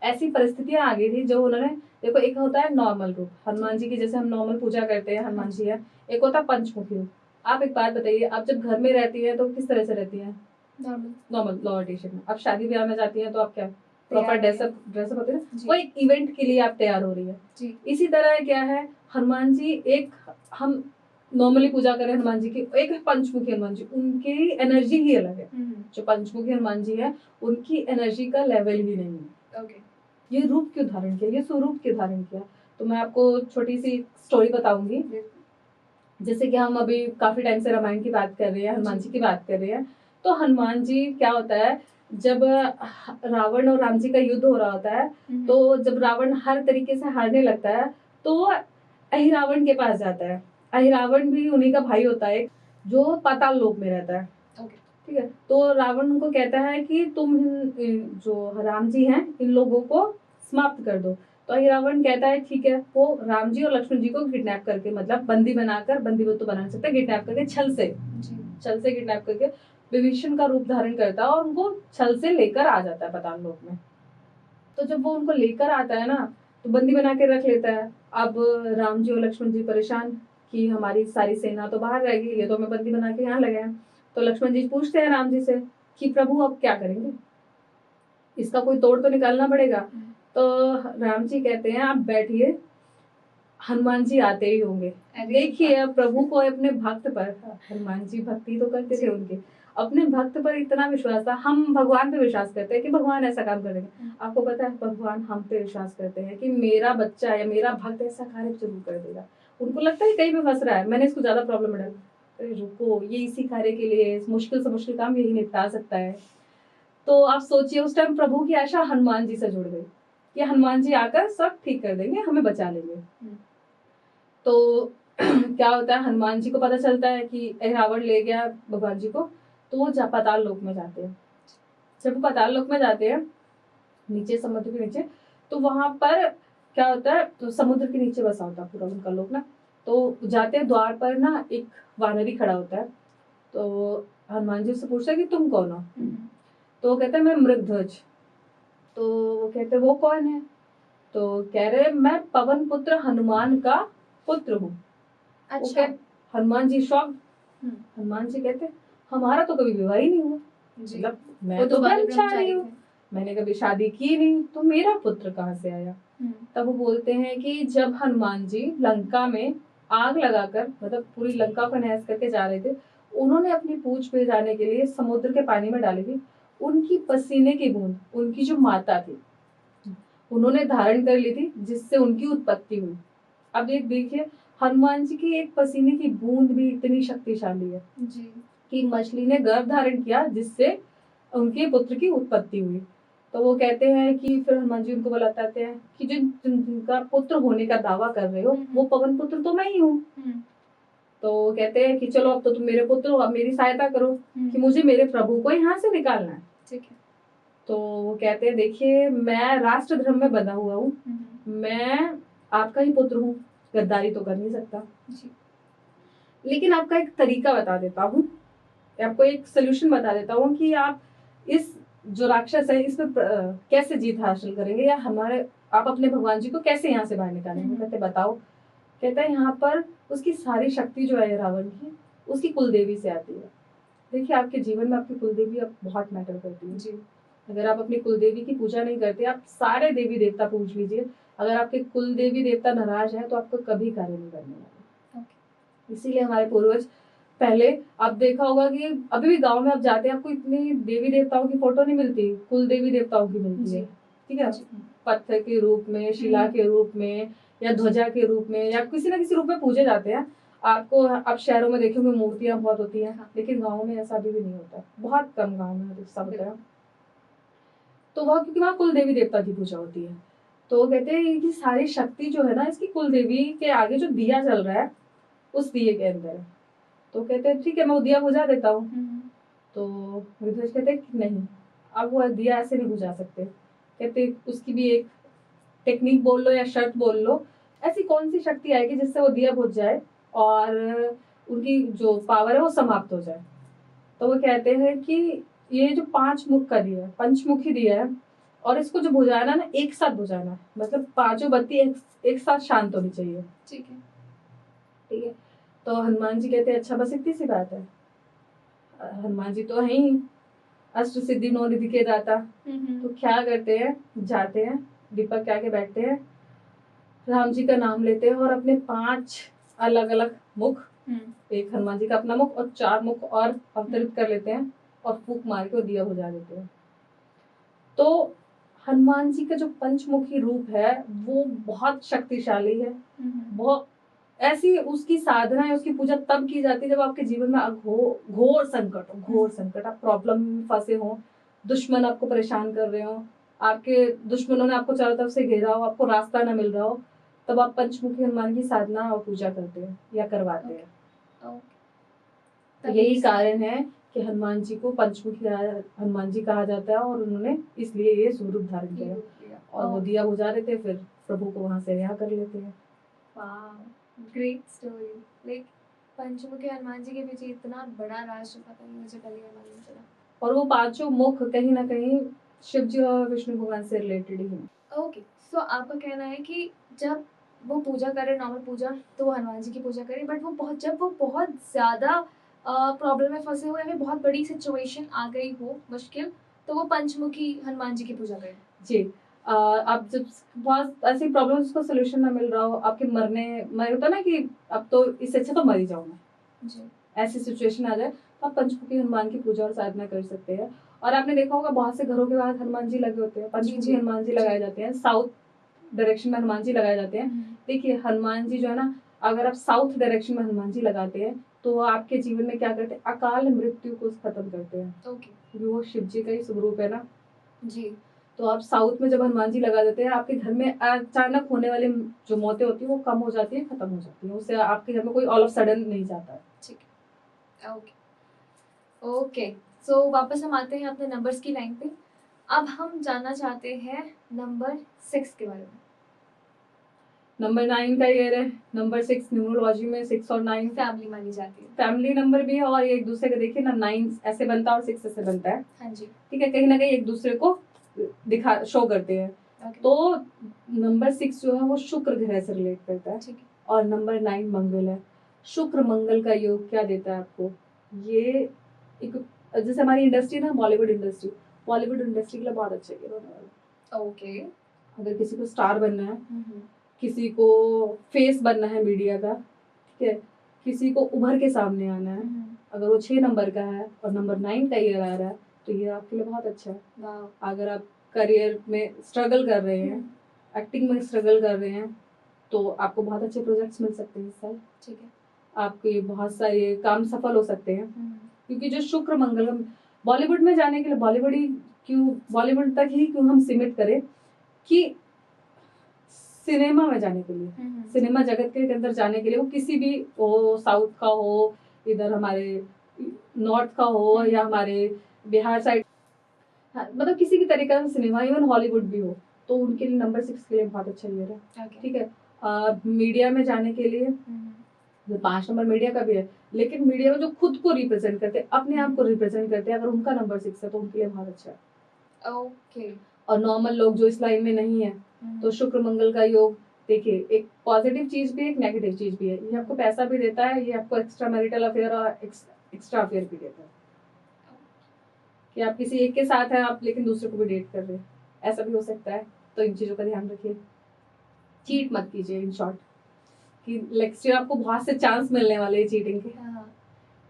ऐसी परिस्थितियां आ गई थी जो उन्होंने, देखो एक होता है नॉर्मल रूप हनुमान जी की, जैसे हम नॉर्मल पूजा करते हैं हनुमान जी है, एक होता है पंचमुखी रूप। आप एक बात बताइए, आप जब घर में रहती है तो किस तरह से रहती है? नॉर्मल लोअर टी शर्ट में। आप शादी ब्याह में जाती है तो आप क्या प्रॉपर ड्रेसअप होते हैं, वो एक इवेंट के लिए आप तैयार हो रही है जी। इसी तरह क्या है, हनुमान जी एक, हम नॉर्मली पूजा करें हनुमान जी की, एक है पंचमुखी हनुमान जी, उनकी एनर्जी ही अलग है। जो पंचमुखी हनुमान जी है उनकी एनर्जी का लेवल ही नहीं है। ये रूप क्यों धारण किया, ये स्वरूप क्यों धारण किया, तो मैं आपको छोटी सी स्टोरी बताऊंगी। जैसे कि हम अभी काफी टाइम से रामायण की बात कर रहे हैं, हनुमान जी की बात कर रहे हैं, तो हनुमान जी क्या होता है, जब रावण और राम जी का युद्ध हो रहा होता है, तो जब रावण हर तरीके से हारने लगता है तो अहिरावण के पास जाता है। अहिरावण भी उन्हीं का भाई होता है जो पाताल लोक में रहता है, ठीक है। तो रावण उनको कहता है कि तुम जो राम जी हैं इन लोगों को समाप्त कर दो। तो अहिरावण कहता है ठीक है, वो राम जी और लक्ष्मण जी को किडनैप करके, मतलब बंदी बनाकर, बंदी तो बना नहीं सकता, किडनैप करके छल से किडनैप करके विभीषण का रूप धारण करता है और उनको छल से लेकर आ जाता है पाताल लोक में। तो जब वो उनको लेकर आता है ना, तो बंदी बना के रख लेता है। अब राम जी और लक्ष्मण जी परेशान कि हमारी सारी सेना तो बाहर रह गई, ये तो हमें बंदी बना के यहाँ लगे हैं। तो लक्ष्मण जी पूछते हैं राम जी से कि प्रभु अब क्या करेंगे, इसका कोई तोड़ तो निकालना पड़ेगा। तो राम जी कहते हैं आप बैठिए, हनुमान जी आते ही होंगे। देखिए प्रभु को अपने भक्त पर, हनुमान जी भक्ति तो करते थे उनके, अपने भक्त पर इतना विश्वास था। हम भगवान पे विश्वास करते हैं कि भगवान ऐसा काम कर देंगे, आपको पता है भगवान हम पे विश्वास करते हैं कि मेरा बच्चा या मेरा भक्त ऐसा कार्य जरूर कर देगा। उनको लगता है कहीं भी फंस रहा है, मैंने इसको ज्यादा प्रॉब्लम में डाला, अरे रुको, ये इसी कार्य के लिए मुश्किल से मुश्किल काम यही निपटा सकता है। तो आप सोचिए उस टाइम प्रभु की आशा हनुमान जी से जुड़ गई कि हनुमान जी आकर सब ठीक कर देंगे, हमें बचा लेंगे। तो क्या होता है, हनुमान जी को पता चलता है कि रावण ले गया भगवान जी को, तो वो पाताल लोक में जाते हैं। जब वो पाताल लोक में जाते हैं, नीचे समुद्र के नीचे, तो वहां पर क्या होता है, तो समुद्र के नीचे बसा होता है पूरा उनका लोक ना। तो जाते हैं द्वार पर ना, एक वानरी खड़ा होता है। तो हनुमान जी उससे पूछता है कि तुम कौन हो? तो वो कहते हैं मैं मृगध्वज। तो वो कहते हैं वो कौन है? तो कह रहे मैं पवन पुत्र हनुमान का पुत्र हूँ। अच्छा। हनुमान जी शॉक। हनुमान जी कहते हमारा तो कभी विवाह ही नहीं हुआ, मतलब मैं तो ब्रह्मचारी हूँ, मैंने कभी शादी की नहीं, तो मेरा पुत्र कहाँ से आया? तब वो बोलते हैं कि जब हनुमान जी लंका में आग लगाकर, मतलब पूरी लंका को नहस करके जा रहे थे, उन्होंने अपनी पूछ पे जाने के लिए समुद्र के पानी में डाली थी। उनकी पसीने की बूंद, उनकी जो माता थी, उन्होंने धारण कर ली थी, जिससे उनकी उत्पत्ति हुई। अब ये देखिए, हनुमान जी की एक पसीने की बूंद भी इतनी शक्तिशाली है जी कि मछली ने गर्भ धारण किया, जिससे उनके पुत्र की उत्पत्ति हुई। तो वो कहते हैं कि फिर हनुमान जी उनको बताते हैं कि जिनका पुत्र होने का दावा कर रहे हो, वो पवन पुत्र तो मैं ही हूँ। तो वो कहते हैं कि चलो अब तो तुम मेरे पुत्र हो, अब मेरी सहायता करो कि मुझे मेरे प्रभु को यहाँ से निकालना है। ठीक है। तो वो कहते हैं, देखिए मैं राष्ट्र धर्म में बंधा हुआ हूँ, मैं आपका ही पुत्र हूँ, गद्दारी तो कर नहीं सकता जी। लेकिन आपका एक तरीका बता देता हूँ, आपको एक सोल्यूशन बता देता हूँ कि आप इस जो राक्षस है इसमें कैसे जीत हासिल करेंगे, या हमारे आप अपने भगवान जी को कैसे यहाँ से बाहर निकालेंगे। कहते बताओ। कहता है यहाँ पर उसकी सारी शक्ति जो है रावण की, उसकी कुलदेवी से आती है। देखिए आपके जीवन में आपकी कुलदेवी अब बहुत मैटर करती है जी। अगर आप अपनी कुलदेवी की पूजा नहीं करते, आप सारे देवी देवता पूछ लीजिए, अगर आपके कुलदेवी देवता नाराज है तो आपको कभी कार्य नहीं करने वाले। इसीलिए हमारे पूर्वज पहले, आप देखा होगा कि अभी भी गांव में आप जाते हैं, आपको इतनी देवी देवताओं की फोटो नहीं मिलती, कुल देवी देवताओं की मिलती है। ठीक है, पत्थर के रूप में, शिला के रूप में, या ध्वजा के रूप में, या किसी ना किसी रूप में पूजे जाते हैं। आपको आप शहरों में देखोगे मूर्तियां बहुत होती हैं, लेकिन गाँव में ऐसा अभी भी नहीं होता, बहुत कम गाँव में ऐसा होता है। तो वह क्योंकि वहाँ कुल देवी देवता की पूजा होती है। तो वो कहते हैं कि सारी शक्ति जो है ना, इसकी कुल देवी के आगे जो दिया जल रहा है, उस दिए के अंदर है। तो कहते हैं ठीक है, मैं वो दिया बुझा देता हूँ। तो विध्वज कहते हैं कि नहीं, अब वो दिया ऐसे नहीं बुझा सकते। कहते उसकी भी एक टेक्निक बोल लो या शर्त बोल लो, ऐसी कौन सी शक्ति आएगी जिससे वो दिया बुझ जाए और उनकी जो पावर है वो समाप्त हो जाए। तो वो कहते हैं कि ये जो 5 मुख का दिया है, पंचमुखी दिया है, और इसको जो बुझाना ना, एक साथ बुझाना है, मतलब पांचों बत्ती एक साथ शांत होनी चाहिए। ठीक है। ठीक है। तो हनुमान जी कहते हैं अच्छा, बस इतनी सी बात है। हनुमान जी तो है ही अष्ट सिद्धि 9 निधि के दाता। तो क्या करते हैं, जाते हैं दीपक के आगे बैठते हैं, राम जी का नाम लेते हैं और अपने 5 अलग अलग मुख, एक हनुमान जी का अपना मुख और 4 मुख और अवतरित कर लेते हैं और फूंक मार के दिया बुझा देते हैं। तो हनुमान जी का जो पंचमुखी रूप है वो बहुत शक्तिशाली है। बहुत ऐसी उसकी साधना है, उसकी पूजा तब की जाती है जब आपके जीवन में घोर संकट हो, घोर संकट, आप प्रॉब्लम में फंसे हो, दुश्मन आपको परेशान कर रहे हो, आपके दुश्मनों ने आपको चारों तरफ से घेरा हो, आपको रास्ता ना मिल रहा हो, तब आप पंचमुखी हनुमान की साधना और पूजा करते हैं या करवाते हैं। तो यही कारण है कि हनुमान जी को पंचमुखी हनुमान जी कहा जाता है, और उन्होंने इसलिए ये स्वरूप धारण किया और वो दिया बुझा देते, फिर प्रभु को वहां से रिहा कर लेते हैं। Great story. लाइक पंचमुखी हनुमान जी के पीछे इतना बड़ा राष्ट्र, पता नहीं, मुझे पहले मालूम चला। और वो 5 मुख कहीं ना कहीं शिव जी और विष्णु भगवान से रिलेटेड ही है। ओके, सो आपका कहना है कि जब वो पूजा करे, नॉर्मल पूजा, तो वो हनुमान जी की पूजा करे, बट वो बहुत ज्यादा प्रॉब्लम में फंसे हुए हैं, बहुत बड़ी सिचुएशन आ गई हो, मुश्किल, तो वो पंचमुखी हनुमान जी की पूजा करे। जी। आप जब बहुत ऐसी प्रॉब्लम्स को सोल्यूशन ना मिल रहा हो, आपके मर होता ना कि अब तो इससे अच्छा तो मर ही जाऊं मैं, जी, ऐसी सिचुएशन आ जाए, तो आप पंचमुखी हनुमान की पूजा और साधना कर सकते हैं। और आपने देखा होगा बहुत से घरों के बाहर हनुमान जी लगे होते हैं, पंचमुखी हनुमान जी लगाए जाते हैं, साउथ डायरेक्शन में हनुमान जी लगाए जाते हैं। देखिए हनुमान जी जो है ना, अगर आप साउथ डायरेक्शन में हनुमान जी लगाते हैं तो वो आपके जीवन में क्या करते हैं, अकाल मृत्यु को खत्म करते हैं। क्योंकि वो शिव जी का ही स्वरूप है ना। जी। तो आप साउथ में जब हनुमान जी लगा देते हैं, आपके घर में अचानक होने वाले जो मौतें होती है वो कम हो जाती है, खत्म हो जाती है, उससे आपके घर में कोई ऑल ऑफ सडन नहीं जाता है। ठीक है, ओके। सो वापस हम आते हैं अपने नंबर्स की लाइन पे। अब हम जानना चाहते हैं नंबर 6 के बारे में। नंबर 9 का ईयर है, नंबर 6 न्यूमरोलॉजी में 6 और 9 फैमिली मानी जाती है, फैमिली नंबर भी है, और एक दूसरे को देखिए ना, 9 ऐसे बनता है और 6 ऐसे बनता है। हाँ जी। ठीक है, कहीं ना कहीं एक दूसरे को शो करते हैं। तो नंबर 6 जो है वो शुक्र ग्रह से रिलेट करता है, और नंबर 9 मंगल है। शुक्र मंगल का योग क्या देता है आपको, ये एक, जैसे हमारी इंडस्ट्री ना, बॉलीवुड इंडस्ट्री के लिए बहुत अच्छा गिर होने वाला। ओके, अगर किसी को स्टार बनना है, किसी को फेस बनना है मीडिया का, ठीक है, किसी को उभर के सामने आना है, अगर वो 6 नंबर का है और नंबर 9 का ईयर आ रहा है तो ये आपके लिए बहुत अच्छा है। वाह। अगर आप करियर में स्ट्रगल कर रहे हैं, एक्टिंग में स्ट्रगल कर रहे हैं, तो आपको बहुत अच्छे प्रोजेक्ट्स मिल सकते हैं इस साल। ठीक है। आपके बहुत सारे काम सफल हो सकते हैं, क्योंकि जो शुक्र मंगल, बॉलीवुड में जाने के लिए बॉलीवुड तक ही क्यों हम सीमित करें कि सिनेमा में जाने के लिए, सिनेमा जगत के अंदर जाने के लिए, वो किसी भी हो, साउथ का हो, इधर हमारे नॉर्थ का हो या हमारे बिहार साइड, हाँ, मतलब किसी भी तरीके का सिनेमा, इवन हॉलीवुड भी हो, तो उनके लिए नंबर 6 के लिए बहुत अच्छा ईयर है। ठीक है। मीडिया में जाने के लिए 5 नंबर मीडिया का भी है, लेकिन मीडिया में जो खुद को रिप्रेजेंट करते हैं, अपने आप को रिप्रेजेंट करते हैं, अगर उनका नंबर 6 है तो उनके लिए बहुत अच्छा है। ओके। और नॉर्मल लोग जो इस लाइन में नहीं है, तो शुक्र मंगल का योग, देखिए एक पॉजिटिव चीज भी है, एक नेगेटिव चीज भी है। ये आपको पैसा भी देता है, ये आपको एक्स्ट्रा मैरिटल अफेयर और एक्स्ट्रा अफेयर भी देता है, कि आप किसी एक के साथ हैं आप, लेकिन दूसरे को भी डेट कर रहे हैं, ऐसा भी हो सकता है। तो इन चीजों का ध्यान रखिए, चीट मत कीजिए। इन शॉर्ट कि नेक्स्ट ईयर आपको बहुत से चांस मिलने वाले हैं चीटिंग के,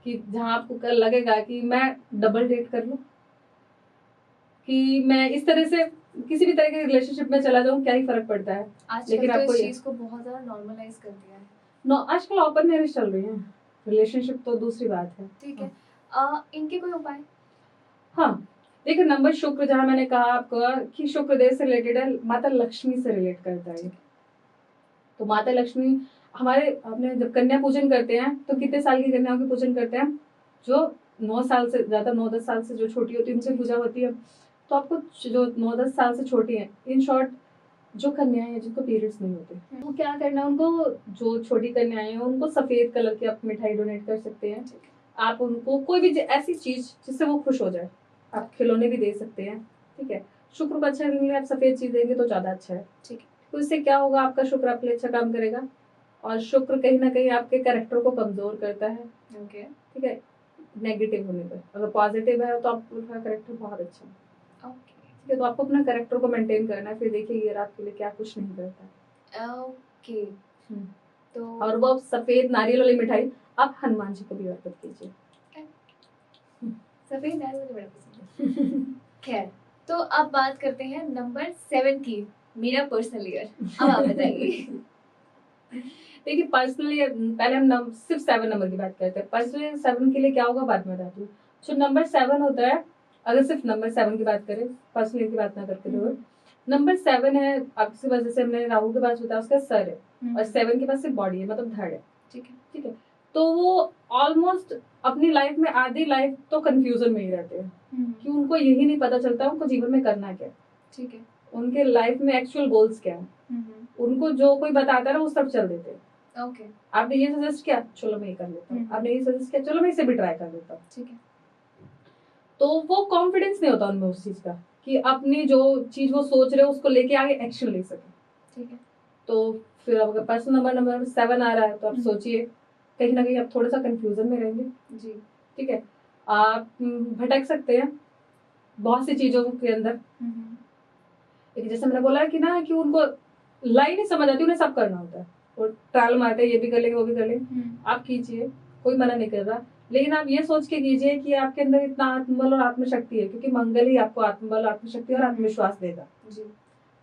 कि जहां आपको कल लगेगा कि मैं डबल डेट कर लूं, कि मैं इस तरह से किसी भी तरह के रिलेशनशिप में चला जाऊं, क्या ही फर्क पड़ता है। लेकिन आपको इस चीज को बहुत ज्यादा नॉर्मलाइज कर दिया है। आजकल ओपन मैरिज चल रही है, रिलेशनशिप तो दूसरी बात है। ठीक है। इनके कोई उपाय? हाँ, देखिए नंबर शुक्र, जहाँ मैंने कहा आपको कि शुक्र देव से रिलेटेड है, माता लक्ष्मी से रिलेट करता है। तो माता लक्ष्मी हमारे, अपने जब कन्या पूजन करते हैं तो कितने साल की कन्याओं की पूजन करते हैं? जो 9 साल से ज्यादा, 9-10 साल से जो छोटी होती है उनसे पूजा होती है। तो आपको जो 9-10 साल से छोटी है, इन शॉर्ट जो कन्याएं हैं जिनको पीरियड्स नहीं होते, तो क्या करना है उनको, जो छोटी कन्याएं हैं उनको सफेद कलर की आप मिठाई डोनेट कर सकते हैं। आप उनको कोई भी ऐसी चीज जिससे वो खुश हो जाए, आप खिलौने भी दे सकते हैं। ठीक है। शुक्र को अच्छा करने के लिए आप सफेद चीज देंगे तो ज्यादा अच्छा है। ठीक है। तो इससे क्या होगा, आपका शुक्र आपके लिए अच्छा काम करेगा, और शुक्र कहीं ना कहीं आपके कैरेक्टर को कमजोर करता है। ओके। ठीक है। नेगेटिव होने पर, अगर पॉजिटिव है तो आपका कैरेक्टर बहुत अच्छा है। ओके। ठीक है। तो आपको अपना कैरेक्टर को मेंटेन करना है, फिर देखिए ये रात के लिए क्या कुछ नहीं करता है। ओके। तो और वो सफेद नारियल वाली मिठाई आप हनुमान जी को भी अर्पित कीजिए। सफेद नारियल मुझे बड़ा पसंद है। खैर, तो अब बात करते हैं नंबर 7 की, मेरा पर्सनल ईयर। अब आप बताइए। देखिए पर्सनली, पहले हम सिर्फ 7 नंबर की बात करते हैं। पर्सनली 7 के लिए क्या होगा बाद में बताती हूँ। जो नंबर 7 होता है, अगर सिर्फ नंबर 7 की बात करें, पर्सनली की बात ना करके, तो नंबर 7 है आपकी वजह से, हमने राहु के पास बताया उसका सर है, और 7 के पास सिर्फ बॉडी है, मतलब धड़ है। ठीक है। ठीक है। तो वो ऑलमोस्ट अपनी लाइफ में आधी लाइफ तो कंफ्यूजन में ही रहते हैं, कि उनको यही नहीं पता चलता उनको जीवन में करना क्या। ठीक है। उनके लाइफ में एक्चुअल गोल्स क्या है, उनको जो कोई बताता है ना वो सब चल देते हैं। ओके। आपने ये सजेस्ट किया, चलो मैं ये कर लेता हूँ, आपने ये सजेस्ट किया, चलो मैं इसे भी ट्राई कर लेता हूँ। ठीक है। तो वो कॉन्फिडेंस नहीं होता उनमें उस चीज का, कि अपनी जो चीज वो सोच रहे हो उसको लेके आगे एक्शन ले सके। ठीक है। तो फिर अगर पर्सनल नंबर 7 आ रहा है, तो आप सोचिए कहीं ना कहीं आप थोड़ा सा कंफ्यूजन में रहेंगे। जी। ठीक है। आप भटक सकते हैं बहुत सी चीजों के अंदर। जैसे मैंने बोला कि ना, कि उनको लाइन नहीं समझ आती, उन्हें सब करना होता है, वो ट्रायल मारते हैं, ये भी कर लेंगे वो भी कर लेंगे। आप कीजिए, कोई मना नहीं कर रहा, लेकिन आप ये सोच के कीजिए कि आपके अंदर इतना आत्मबल और आत्मशक्ति है, क्योंकि मंगल ही आपको आत्मबल, आत्मशक्ति और आत्मविश्वास देगा जी,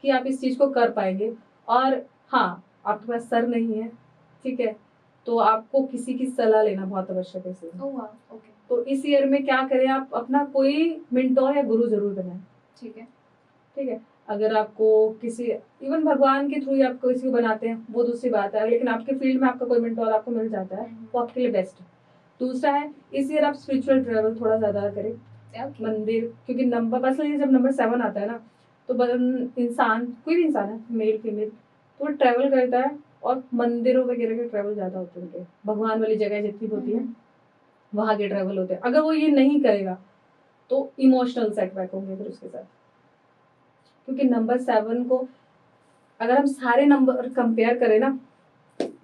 कि आप इस चीज को कर पाएंगे। और हाँ, आपके पास सर नहीं है, ठीक है, तो आपको किसी की सलाह लेना बहुत आवश्यक है इसमें। ओके। तो इस ईयर में क्या करें, आप अपना कोई मेंटोर या गुरु जरूर बनाएं। ठीक है। ठीक है। अगर आपको किसी, इवन भगवान के थ्रू ही आप किसी को बनाते हैं वो दूसरी बात है, लेकिन आपके फील्ड में आपका कोई मेंटोर आपको मिल जाता है, वो आपके लिए बेस्ट है। दूसरा है, इस ईयर आप स्पिरिचुअल ट्रैवल थोड़ा ज्यादा करें। मंदिर, क्योंकि नंबर पर्सनली जब नंबर 7 आता है ना, तो इंसान, कोई भी इंसान है, मेल फीमेल, तो वो ट्रैवल करता है, और मंदिरों वगैरह के ट्रैवल ज्यादा होते हैं उनके, भगवान वाली जगह जितनी होती है वहां के ट्रैवल होते हैं। अगर वो ये नहीं करेगा तो इमोशनल सेटबैक होंगे फिर उसके साथ, क्योंकि नंबर 7 को अगर हम सारे नंबर कंपेयर करें ना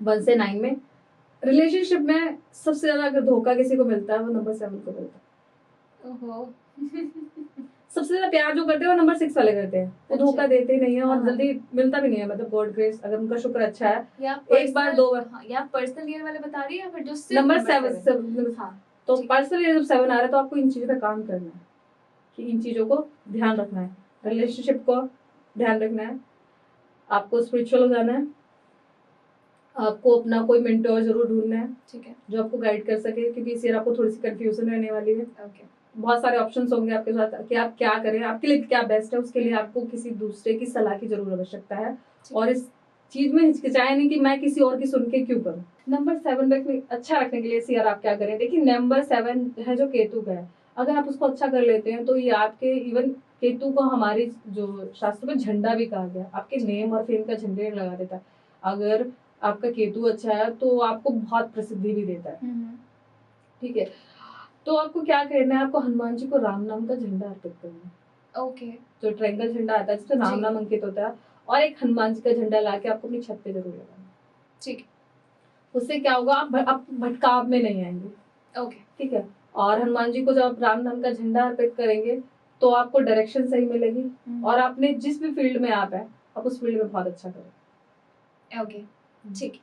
1 से 9 में, रिलेशनशिप में सबसे ज्यादा अगर धोखा किसी को मिलता है वो नंबर 7 को मिलता है। ओहो। सबसे ज्यादा प्यार जो करते हैं वो नंबर 6 वाले करते हैं, वो धोखा देते नहीं है, और जल्दी मिलता भी नहीं है, मतलब गॉड ग्रेस, अगर उनका शुक्र अच्छा है, एक बार 2 बार। या पर्सनल ईयर वाले बता रही है, या फिर जो नंबर 7? हाँ, तो ठीक। पर्सनली जब 7 आ रहा है तो आपको इन चीजों पे काम करना है कि इन चीजों को ध्यान रखना है, रिलेशनशिप को ध्यान रखना है, आपको स्पिरिचुअल हो जाना है, आपको अपना कोई मेंटोर जरूर ढूंढना है ठीक है। जो आपको गाइड कर सके, क्योंकि इस ईयर आपको थोड़ी सी कंफ्यूजन रहने वाली है। ओके। बहुत सारे ऑप्शंस होंगे आपके साथ कि आप क्या करें, आपके लिए क्या बेस्ट है, उसके लिए आपको किसी दूसरे की सलाह की जरूर आवश्यकता है। और इस चीज में हिचकिचाए नहीं कि मैं किसी और की सुन के क्यों करूं। नंबर 7 रखने अच्छा रखने के लिए इस ईयर आप क्या करें, देखिए नंबर 7 है जो केतु का है, अगर आप उसको अच्छा कर लेते हैं तो ये आपके इवन केतु को हमारी जो शास्त्र में झंडा भी कहा गया, आपके नेम और फेम का झंडे लगा देता है। अगर आपका केतु अच्छा है तो आपको बहुत प्रसिद्धि भी देता है। ठीक है, तो आपको क्या करना है, आपको हनुमान जी को राम नाम का झंडा अर्पित करना है। ओके। जो ट्रायंगल झंडा आता है जिसमें राम जी। नाम अंकित होता है, और एक हनुमान जी का झंडा लाके आपको अपनी छत पे जरूर लगाना है। ठीक। उससे क्या होगा, आप भटकाव में नहीं आएंगे। ओके। ठीक है, और हनुमान जी को जब आप राम नाम का झंडा अर्पित करेंगे तो आपको डायरेक्शन सही मिलेगी, और आपने जिस भी फील्ड में आप है आप उस फील्ड में बहुत अच्छा करें। ओके। ठीक।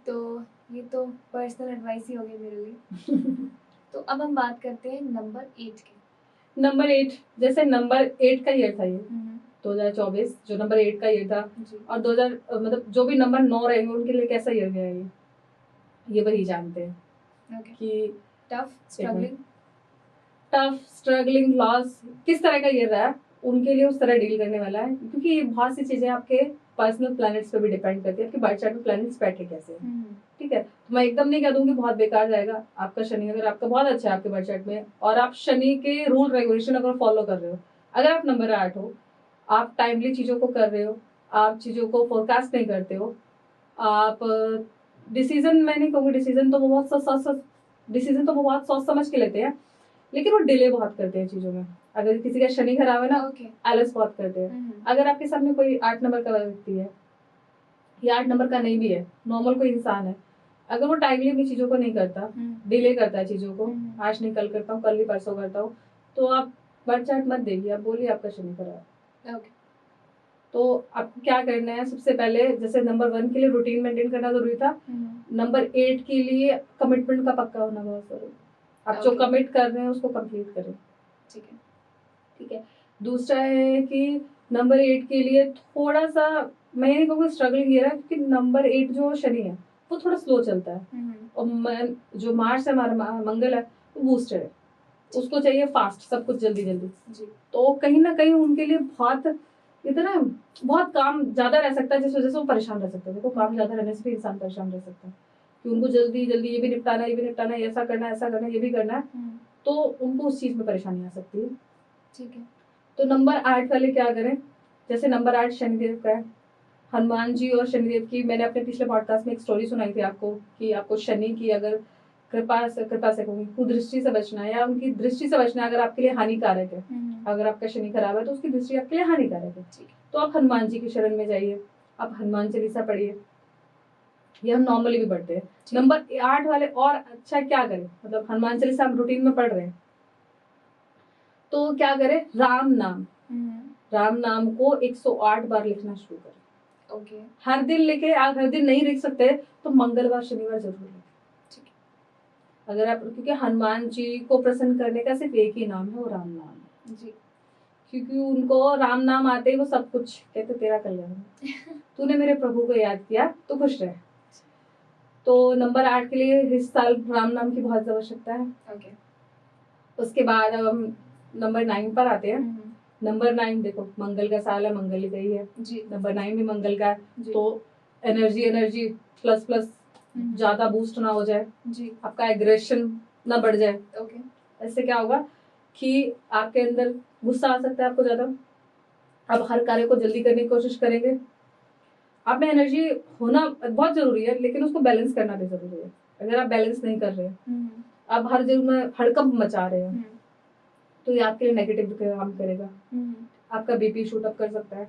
तो ये तो पर्सनल एडवाइस ही होगी मेरे लिए। तो अब हम बात करते हैं नंबर 8 की। नंबर 8, जैसे नंबर 8 का ईयर था ये 2024, जो नंबर 8 का ईयर था, जी। और 2000 मतलब जो भी नंबर 9 रहेंगे उनके लिए कैसा ईयर गया ये वही जानते हैं। ओके। कि टफ, स्ट्रगलिंग, लॉस किस तरह का ईयर रहा है उनके लिए, उस तरह डील करने वाला है, क्योंकि ये बहुत सी चीजें आपके पर्सनल प्लैनेट्स पे भी डिपेंड करती है, आपके बर्थ चार्ट में प्लैनेट्स बैठे कैसे हैं। ठीक है, तो मैं एकदम नहीं कह दूंगी बहुत बेकार जाएगा आपका शनि, अगर आपका बहुत अच्छा है आपके बर्थ चार्ट में और आप शनि के रूल रेगुलेशन अगर फॉलो कर रहे हो, अगर आप नंबर 8 हो, आप टाइमली चीजों को कर रहे हो, आप चीजों को फोरकास्ट नहीं करते हो, आप डिसीजन, मैं नहीं कहूँगी डिसीजन तो वो बहुत डिसीजन तो वो बहुत सोच समझ के लेते हैं, लेकिन वो डिले बहुत करते हैं चीजों में। अगर किसी का शनि खराब है ना, आलस बहुत करते हैं। अगर आपके सामने कोई 8 नंबर का व्यक्ति है या 8 नंबर का नहीं भी है, नॉर्मल कोई इंसान है, अगर वो टाइमली अपनी चीजों को नहीं करता, डिले करता है चीजों को, आज नहीं कल करता हूँ, कल नहीं परसों करता हूँ, तो आप बर्थ चार्ट मत देखिए, आप बोलिए आपका शनि खराब है। तो आपको क्या करना है, सबसे पहले जैसे नंबर 1 के लिए रूटीन मेंटेन करना जरूरी था, नंबर 8 के लिए कमिटमेंट का पक्का होना बहुत जरूरी। आप जो कमिट कर रहे हैं उसको कंप्लीट करें। ठीक है, ठीक है। दूसरा है कि नंबर 8 के लिए थोड़ा सा, मैं नहीं कहूँगी स्ट्रगलिंग ये रहा, क्योंकि नंबर 8 जो शनि है वो थोड़ा स्लो चलता है, और जो मार्स है हमारा मंगल है वो बूस्टर है, उसको चाहिए फास्ट, सब कुछ जल्दी जल्दी। तो कहीं ना कहीं उनके लिए बहुत इतना बहुत काम ज्यादा रह सकता है, जिस वजह से वो परेशान रह सकते हैं। देखो काम ज्यादा रहने से भी इंसान परेशान रह सकता है, कि उनको जल्दी जल्दी ये भी निपटाना है, ये भी निपटाना है, ऐसा करना है, ऐसा करना है, ये भी करना है, तो उनको उस चीज में परेशानी आ सकती है। ठीक है, तो नंबर 8 वाले क्या करें, जैसे नंबर 8 शनिदेव का है, हनुमान जी और शनिदेव की मैंने अपने पिछले पॉडकास्ट में एक स्टोरी सुनाई थी आपको, कि आपको शनि की अगर कृपा से कहूंगी कुदृष्टि से बचना है, या उनकी दृष्टि से बचना है, अगर आपके लिए हानिकारक है, अगर आपका शनि खराब है तो उसकी दृष्टि आपके लिए हानिकारक है, तो आप हनुमान जी की शरण में जाइए, आप हनुमान चालीसा पढ़िए, ये हम नॉर्मली भी पढ़ते हैं। नंबर 8 वाले और अच्छा क्या करें, मतलब हनुमान चालीसा हम रूटीन में पढ़ रहे हैं तो क्या करें, राम नाम को 108 बार लिखना शुरू करें। ओके, हर दिन लिखे, आप हर दिन नहीं लिख सकते तो मंगलवार शनिवार जरूर लिखें। अगर आप, क्योंकि हनुमान जी को प्रसन्न करने का सिर्फ एक ही नाम है, वो राम नाम है जी, क्योंकि उनको राम नाम आते ही वो सब कुछ कहते, तेरा कल्याण तूने मेरे प्रभु को याद किया तो खुश रहे। तो नंबर 8 के लिए इस साल राम नाम की बहुत आवश्यकता है। ओके, उसके बाद अब हम नंबर 9 पर आते हैं। नंबर 9 देखो मंगल का साल है, मंगल ही गई है जी, नंबर 9 भी मंगल का है, तो एनर्जी प्लस ज्यादा बूस्ट ना हो जाए जी, आपका एग्रेशन ना बढ़ जाए। ओके, ऐसे क्या होगा कि आपके अंदर गुस्सा आ सकता है आपको ज्यादा, आप हर कार्य को जल्दी करने की कोशिश करेंगे, आप में एनर्जी होना बहुत जरूरी है, लेकिन उसको बैलेंस करना भी जरूरी है। अगर आप बैलेंस नहीं कर रहे हैं, आप हर जगह में हड़कंप मचा रहे हैं, तो ये आपके लिए नेगेटिव काम करेगा। आपका बीपी शूट अप कर सकता है,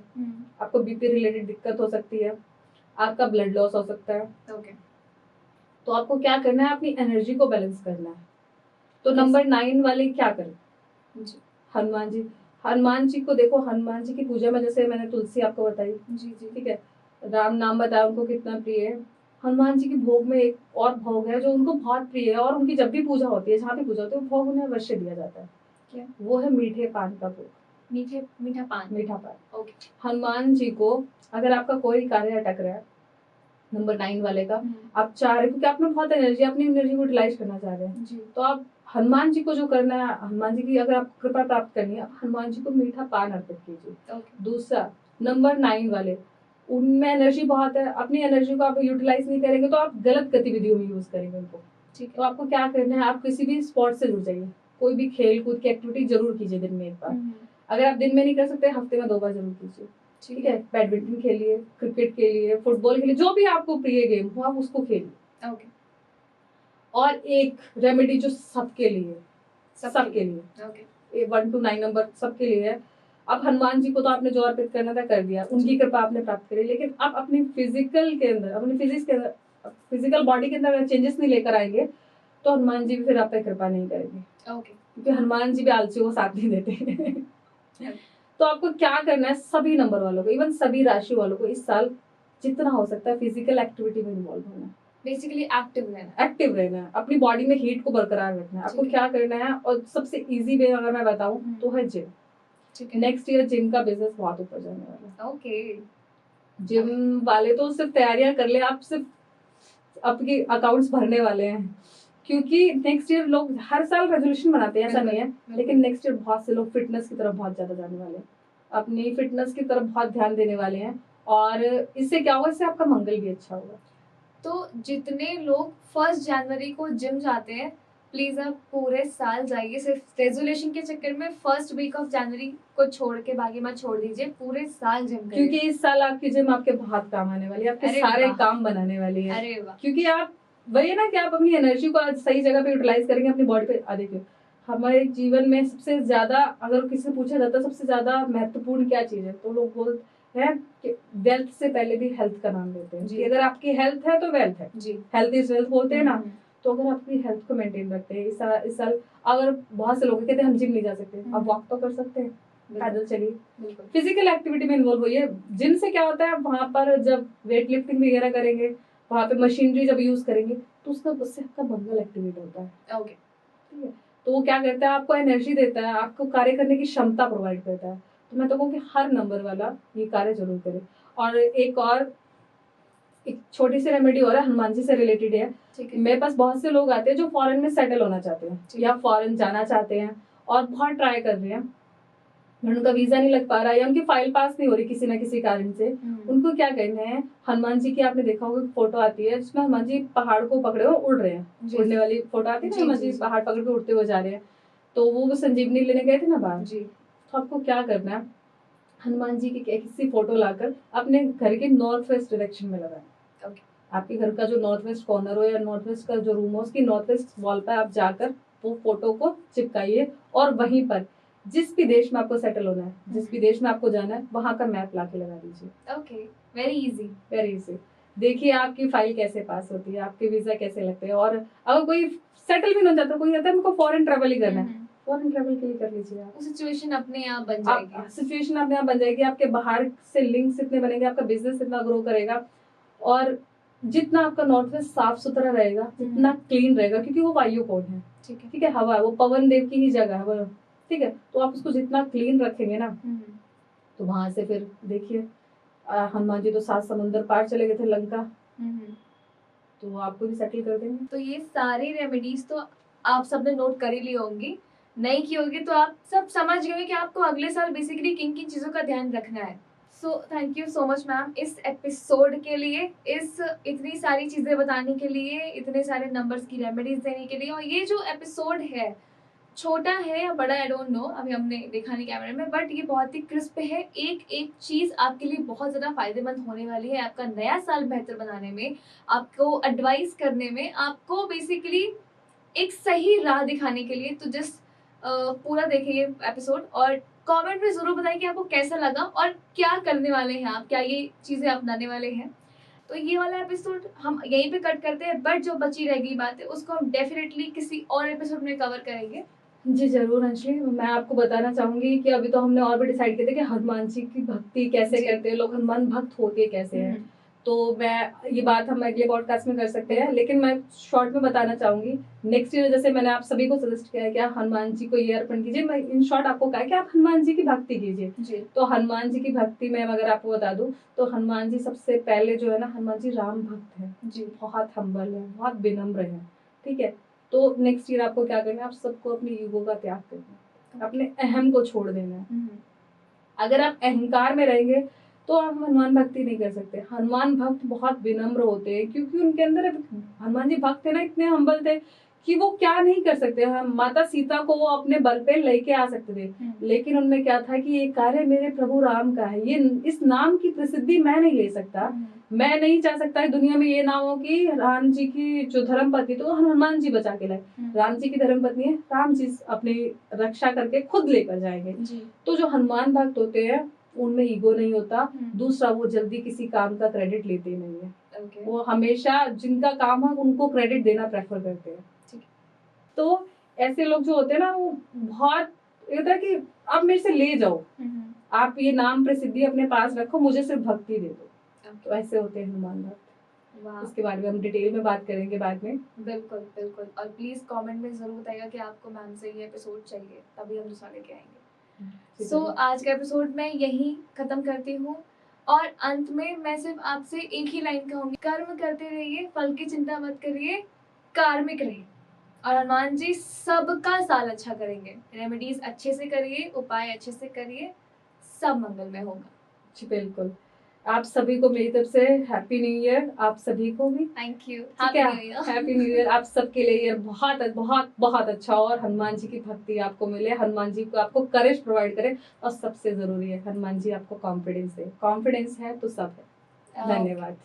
आपको बीपी रिलेटेड दिक्कत हो सकती है, आपका ब्लड लॉस हो सकता है। ओके, तो आपको क्या करना है, अपनी एनर्जी को बैलेंस करना है। तो नंबर 9 वाले क्या करें, हनुमान जी को देखो, हनुमान जी की पूजा में जैसे मैंने तुलसी आपको बताई जी, ठीक है, राम नाम बताया उनको कितना प्रिय है, हनुमान जी की भोग में एक और भोग है जो उनको बहुत प्रिय है, और उनकी जब भी पूजा होती है, जहाँ भी पूजा होती है, वो भोग उन्हें अवश्य दिया जाता है। क्या? वो है मीठे पान का भोग। मीठा पान। मीठा पान। ओके। हनुमान जी को अगर आपका कोई कार्य अटक रहा है, नंबर 9 वाले का, आप चाह रहे, क्योंकि आप में बहुत एनर्जी, अपनी एनर्जी को यूटिलाइज करना चाह रहे हैं, तो आप हनुमान जी को जो करना है, हनुमान जी की अगर आप कृपा प्राप्त करनी है, आप हनुमान जी को मीठा पान अर्पित कीजिए। दूसरा, नंबर 9 वाले, उनमें एनर्जी बहुत है, अपनी एनर्जी को आप यूटिलाइज नहीं करेंगे तो आप गलत गतिविधियों में यूज करेंगे उनको। तो आपको क्या करना है, आप किसी भी स्पोर्ट से जुड़ जाइए, कोई भी खेल कूद की एक्टिविटी जरूर कीजिए दिन में एक बार। अगर आप दिन में नहीं कर सकते, हफ्ते में 2 बार जरूर कीजिए। ठीक है, बैडमिंटन खेलिए, क्रिकेट खेलिए, फुटबॉल खेलिए, जो भी आपको प्रिय गेम हो आप उसको खेलिए। ओके। और एक रेमेडी जो सबके लिए, सबके लिए, ओके, 1 to 9 नंबर सबके लिए है। अब हनुमान जी को तो आपने जो अर्पित करना था कर दिया, उनकी कृपा आपने प्राप्त करी, लेकिन आप अपनी फिजिकल के अंदर, अपनी फिजिक्स के अंदर, फिजिकल बॉडी के अंदर चेंजेस नहीं लेकर आएंगे तो हनुमान जी भी फिर आप पे कृपा नहीं करेंगे। ओके। क्योंकि हनुमान जी भी आलसियों को साथ नहीं देते। तो आपको क्या करना है, सभी नंबर वालों को, इवन सभी राशि वालों को इस साल जितना हो सकता है फिजिकल एक्टिविटी में इन्वॉल्व होना है। बेसिकली एक्टिव रहना है, अपनी बॉडी में हीट को बरकरार रखना है। आपको क्या करना है, और सबसे इजी वे अगर मैं बताऊं तो है जिम। नेक्स्ट ईयर जिम का बिजनेस बहुत ऊपर जाने वाला है। ओके। जिम वाले तो सिर्फ तैयारियां कर ले, आप सिर्फ आपके अकाउंट्स भरने वाले हैं, क्योंकि नेक्स्ट ईयर लोग हर साल रेजोल्यूशन बनाते हैं, ऐसा नहीं है, लेकिन नेक्स्ट ईयर बहुत से लोग फिटनेस की तरफ बहुत ज्यादा जाने वाले हैं, अपनी फिटनेस की तरफ बहुत ध्यान देने वाले हैं, और इससे क्या होगा, इससे आपका मंगल भी अच्छा होगा। तो जितने लोग 1 जनवरी को जिम जाते हैं, प्लीज आप पूरे साल जाइए, सिर्फ रेजोल्यूशन के चक्कर में 1st वीक ऑफ जनवरी को छोड़ के बाकी मत छोड़ दीजिए, पूरे साल जिम करिए। क्योंकि इस साल आपकी जिम आपके बहुत काम आने वाली है, आपके सारे काम बनाने वाली है। अरे वाह। क्योंकि आप वही ना कि आप अपनी एनर्जी को सही जगह पे यूटिलाइज करेंगे, अपनी बॉडी पे। देखिए, हमारे जीवन में सबसे ज्यादा, अगर किसी से पूछा जाता है सबसे ज्यादा महत्वपूर्ण क्या चीज है, तो लोग बोलते हैं कि वेल्थ से पहले भी हेल्थ का नाम लेते हैं कि अगर आपकी हेल्थ है तो वेल्थ है जी, हेल्थ इज वेल्थ बोलते हैं ना। तो अगर आप अपनी हेल्थ को मेंटेन रखते हैं इस साल, अगर बहुत से लोग कहते हैं हम जिम नहीं जा सकते, आप वॉक तो कर सकते हैं, पैदल चलिए, फिजिकल एक्टिविटी में इन्वॉल्व होइए। जिम से क्या होता है, वहां पर जब वेट लिफ्टिंग वगैरह करेंगे, वहां पे मशीनरी जब यूज करेंगे, तो उससे आपका मंगल एक्टिवेट होता है। ओके, ठीक है। तो वो क्या करता है, आपको एनर्जी देता है, आपको कार्य करने की क्षमता प्रोवाइड करता है। तो मैं तो कहूँ कि हर नंबर वाला ये कार्य जरूर करे। और एक छोटी सी रेमेडी और है, हनुमान जी से रिलेटेड है। मेरे पास बहुत से लोग आते हैं जो फॉरेन में सेटल होना चाहते हैं या फॉरेन जाना चाहते हैं और बहुत ट्राई कर रहे हैं, उनका वीजा नहीं लग पा रहा है या उनकी फाइल पास नहीं हो रही किसी ना किसी कारण से। उनको क्या करना है, हनुमान जी की आपने देखा होगा फोटो आती है जिसमें हनुमान जी पहाड़ को पकड़े हुए उड़ रहे हैं, उड़ने वाली फोटो आती है ना, हनुमान जी पहाड़ पकड़ के उड़ते हुए जा रहे हैं। तो वो संजीवनी लेने गए थे ना बाहर, तो आपको क्या करना है, हनुमान जी की किसी फोटो लाकर अपने घर के नॉर्थ वेस्ट डायरेक्शन में लगाएं। आपके घर का जो नॉर्थ वेस्ट कॉर्नर हो या नॉर्थ वेस्ट का जो रूम हो, उसकी नॉर्थ वेस्ट वॉल पर आप जाकर वो फोटो को चिपकाइए, और वहीं पर जिस भी देश में आपको सेटल होना है, जिस भी देश में आपको जाना है, वहां का मैप लाके लगा दीजिए। Okay, very easy. देखिए आपकी फाइल कैसे पास होती है, आपके वीजा कैसे लगते हैं। और अगर कोई सेटल भी नहीं जाता, कोई कहता है हमको फॉरेन ट्रेवल ही करना है, फॉरेन ट्रेवल के लिए कर लीजिए आप, सिचुएशन अपने आप बन जाएगी। आपके बाहर से लिंक्स इतने बनेंगे, आपका बिजनेस इतना ग्रो करेगा, और जितना आपका नॉर्थ वेस्ट साफ सुथरा रहेगा, जितना क्लीन रहेगा, क्योंकि वो वायु कोड है, ठीक है, हवा, वो पवन देव की ही जगह है वो, ठीक है। तो आप उसको जितना क्लीन रखेंगे ना, तो वहां से फिर देखिए हनुमान जी तो 7 समुद्र पार चले गए थे लंका, तो आपको भी सेटल कर देंगे। तो ये सारी रेमेडीज तो आप सबने नोट कर ही ली होंगी, नहीं की होगी तो आप सब समझ गए कि आपको अगले साल बेसिकली किन किन चीजों का ध्यान रखना है। So thank you so much ma'am इस एपिसोड के लिए, इस इतनी सारी चीजें बताने के लिए, इतने सारे नंबर्स की रेमेडीज देने के लिए। और ये जो एपिसोड है, छोटा है या बड़ा, आई डोंट नो, अभी हमने देखा नहीं कैमरे में, बट ये बहुत ही क्रिस्प है। एक एक चीज आपके लिए बहुत ज्यादा फायदेमंद होने वाली है, आपका नया साल बेहतर बनाने में, आपको एडवाइस करने में, आपको बेसिकली एक सही राह दिखाने के लिए। तो जस्ट पूरा देखिए ये एपिसोड, और कमेंट में जरूर बताइए कि आपको कैसा लगा और क्या करने वाले हैं आप, क्या ये चीजें अपनाने वाले हैं। तो ये वाला एपिसोड हम यहीं पे कट करते हैं, बट जो बची रहेगी बात है उसको हम डेफिनेटली किसी और एपिसोड में कवर करेंगे। जी जरूर अंजलि, मैं आपको बताना चाहूंगी कि अभी तो हमने और भी डिसाइड किया था कि हनुमान जी की भक्ति कैसे करते हैं लोग, हनुमान भक्त होते कैसे हैं। तो मैं ये बात हम अगले पॉडकास्ट में कर सकते हैं, लेकिन मैं शॉर्ट में बताना चाहूंगी नेक्स्ट ईयर जैसे मैंने आप सभी को सजेस्ट किया है कि आप हनुमान जी को ये अर्पण कीजिए, मैं इन शॉर्ट आपको कहा कि आप हनुमान जी की भक्ति कीजिए। जी तो हनुमान जी की भक्ति में अगर आपको बता दूं तो हनुमान जी सबसे पहले जो है ना, हनुमान जी राम भक्त है, जी बहुत हम्बल है, बहुत विनम्र है, ठीक है। तो नेक्स्ट ईयर आपको क्या करना है, आप सबको अपनी ईगो का त्याग करना है, अपने अहम को छोड़ देना है। अगर आप अहंकार में रहेंगे तो आप हनुमान भक्ति नहीं कर सकते। हनुमान भक्त बहुत विनम्र होते हैं, क्योंकि उनके अंदर हनुमान जी भक्त है ना, इतने हम्बल थे कि वो क्या नहीं कर सकते। माता सीता को वो अपने बल पे लेके आ सकते थे, लेकिन उनमें क्या था कि ये कार्य मेरे प्रभु राम का है, ये इस नाम की प्रसिद्धि मैं नहीं ले सकता, मैं नहीं चाह सकता दुनिया में ये नाम हो कि राम जी की जो धर्मपत्नी तो हनुमान जी बचा के लाए, राम जी की धर्मपत्नी है, राम जी अपनी रक्षा करके खुद लेकर जाएंगे। तो जो हनुमान भक्त होते हैं उनमें ईगो नहीं होता। दूसरा, वो जल्दी किसी काम का क्रेडिट लेते नहीं है। वो हमेशा जिनका काम है उनको क्रेडिट देना प्रेफर करते हैं। तो ऐसे लोग जो होते हैं ना, वो बहुत ये होता है कि आप मेरे से ले जाओ, आप ये नाम प्रसिद्धि अपने पास रखो, मुझे सिर्फ भक्ति दे दो। तो ऐसे होते हैं हनुमान भक्त। इसके बारे में हम डिटेल में बात करेंगे बाद में। बिल्कुल बिल्कुल, और प्लीज कमेंट में जरूर बताइएगा कि आपको मैम से ये एपिसोड चाहिए, तभी हम दूसरा लेके आएंगे। सो आज का एपिसोड मैं यही खत्म करती हूँ, और अंत में मैं सिर्फ आपसे एक ही लाइन कहूंगी, कर्म करते रहिए, फल की चिंता मत करिए, कार्मिक रहिए, और हनुमान जी सबका साल अच्छा करेंगे। रेमेडीज अच्छे से करिए, उपाय अच्छे से करिए, सब मंगलमय होगा। जी बिल्कुल। आप सभी को मेरी तरफ से हैप्पी न्यू ईयर, आप सभी को भी thank you. Happy new year आप सबके लिए। ईयर बहुत बहुत बहुत अच्छा और हनुमान जी की भक्ति आपको मिले, हनुमान जी को आपको करेज प्रोवाइड करे, और सबसे जरूरी है हनुमान जी आपको कॉन्फिडेंस दे। कॉन्फिडेंस है तो सब है। धन्यवाद।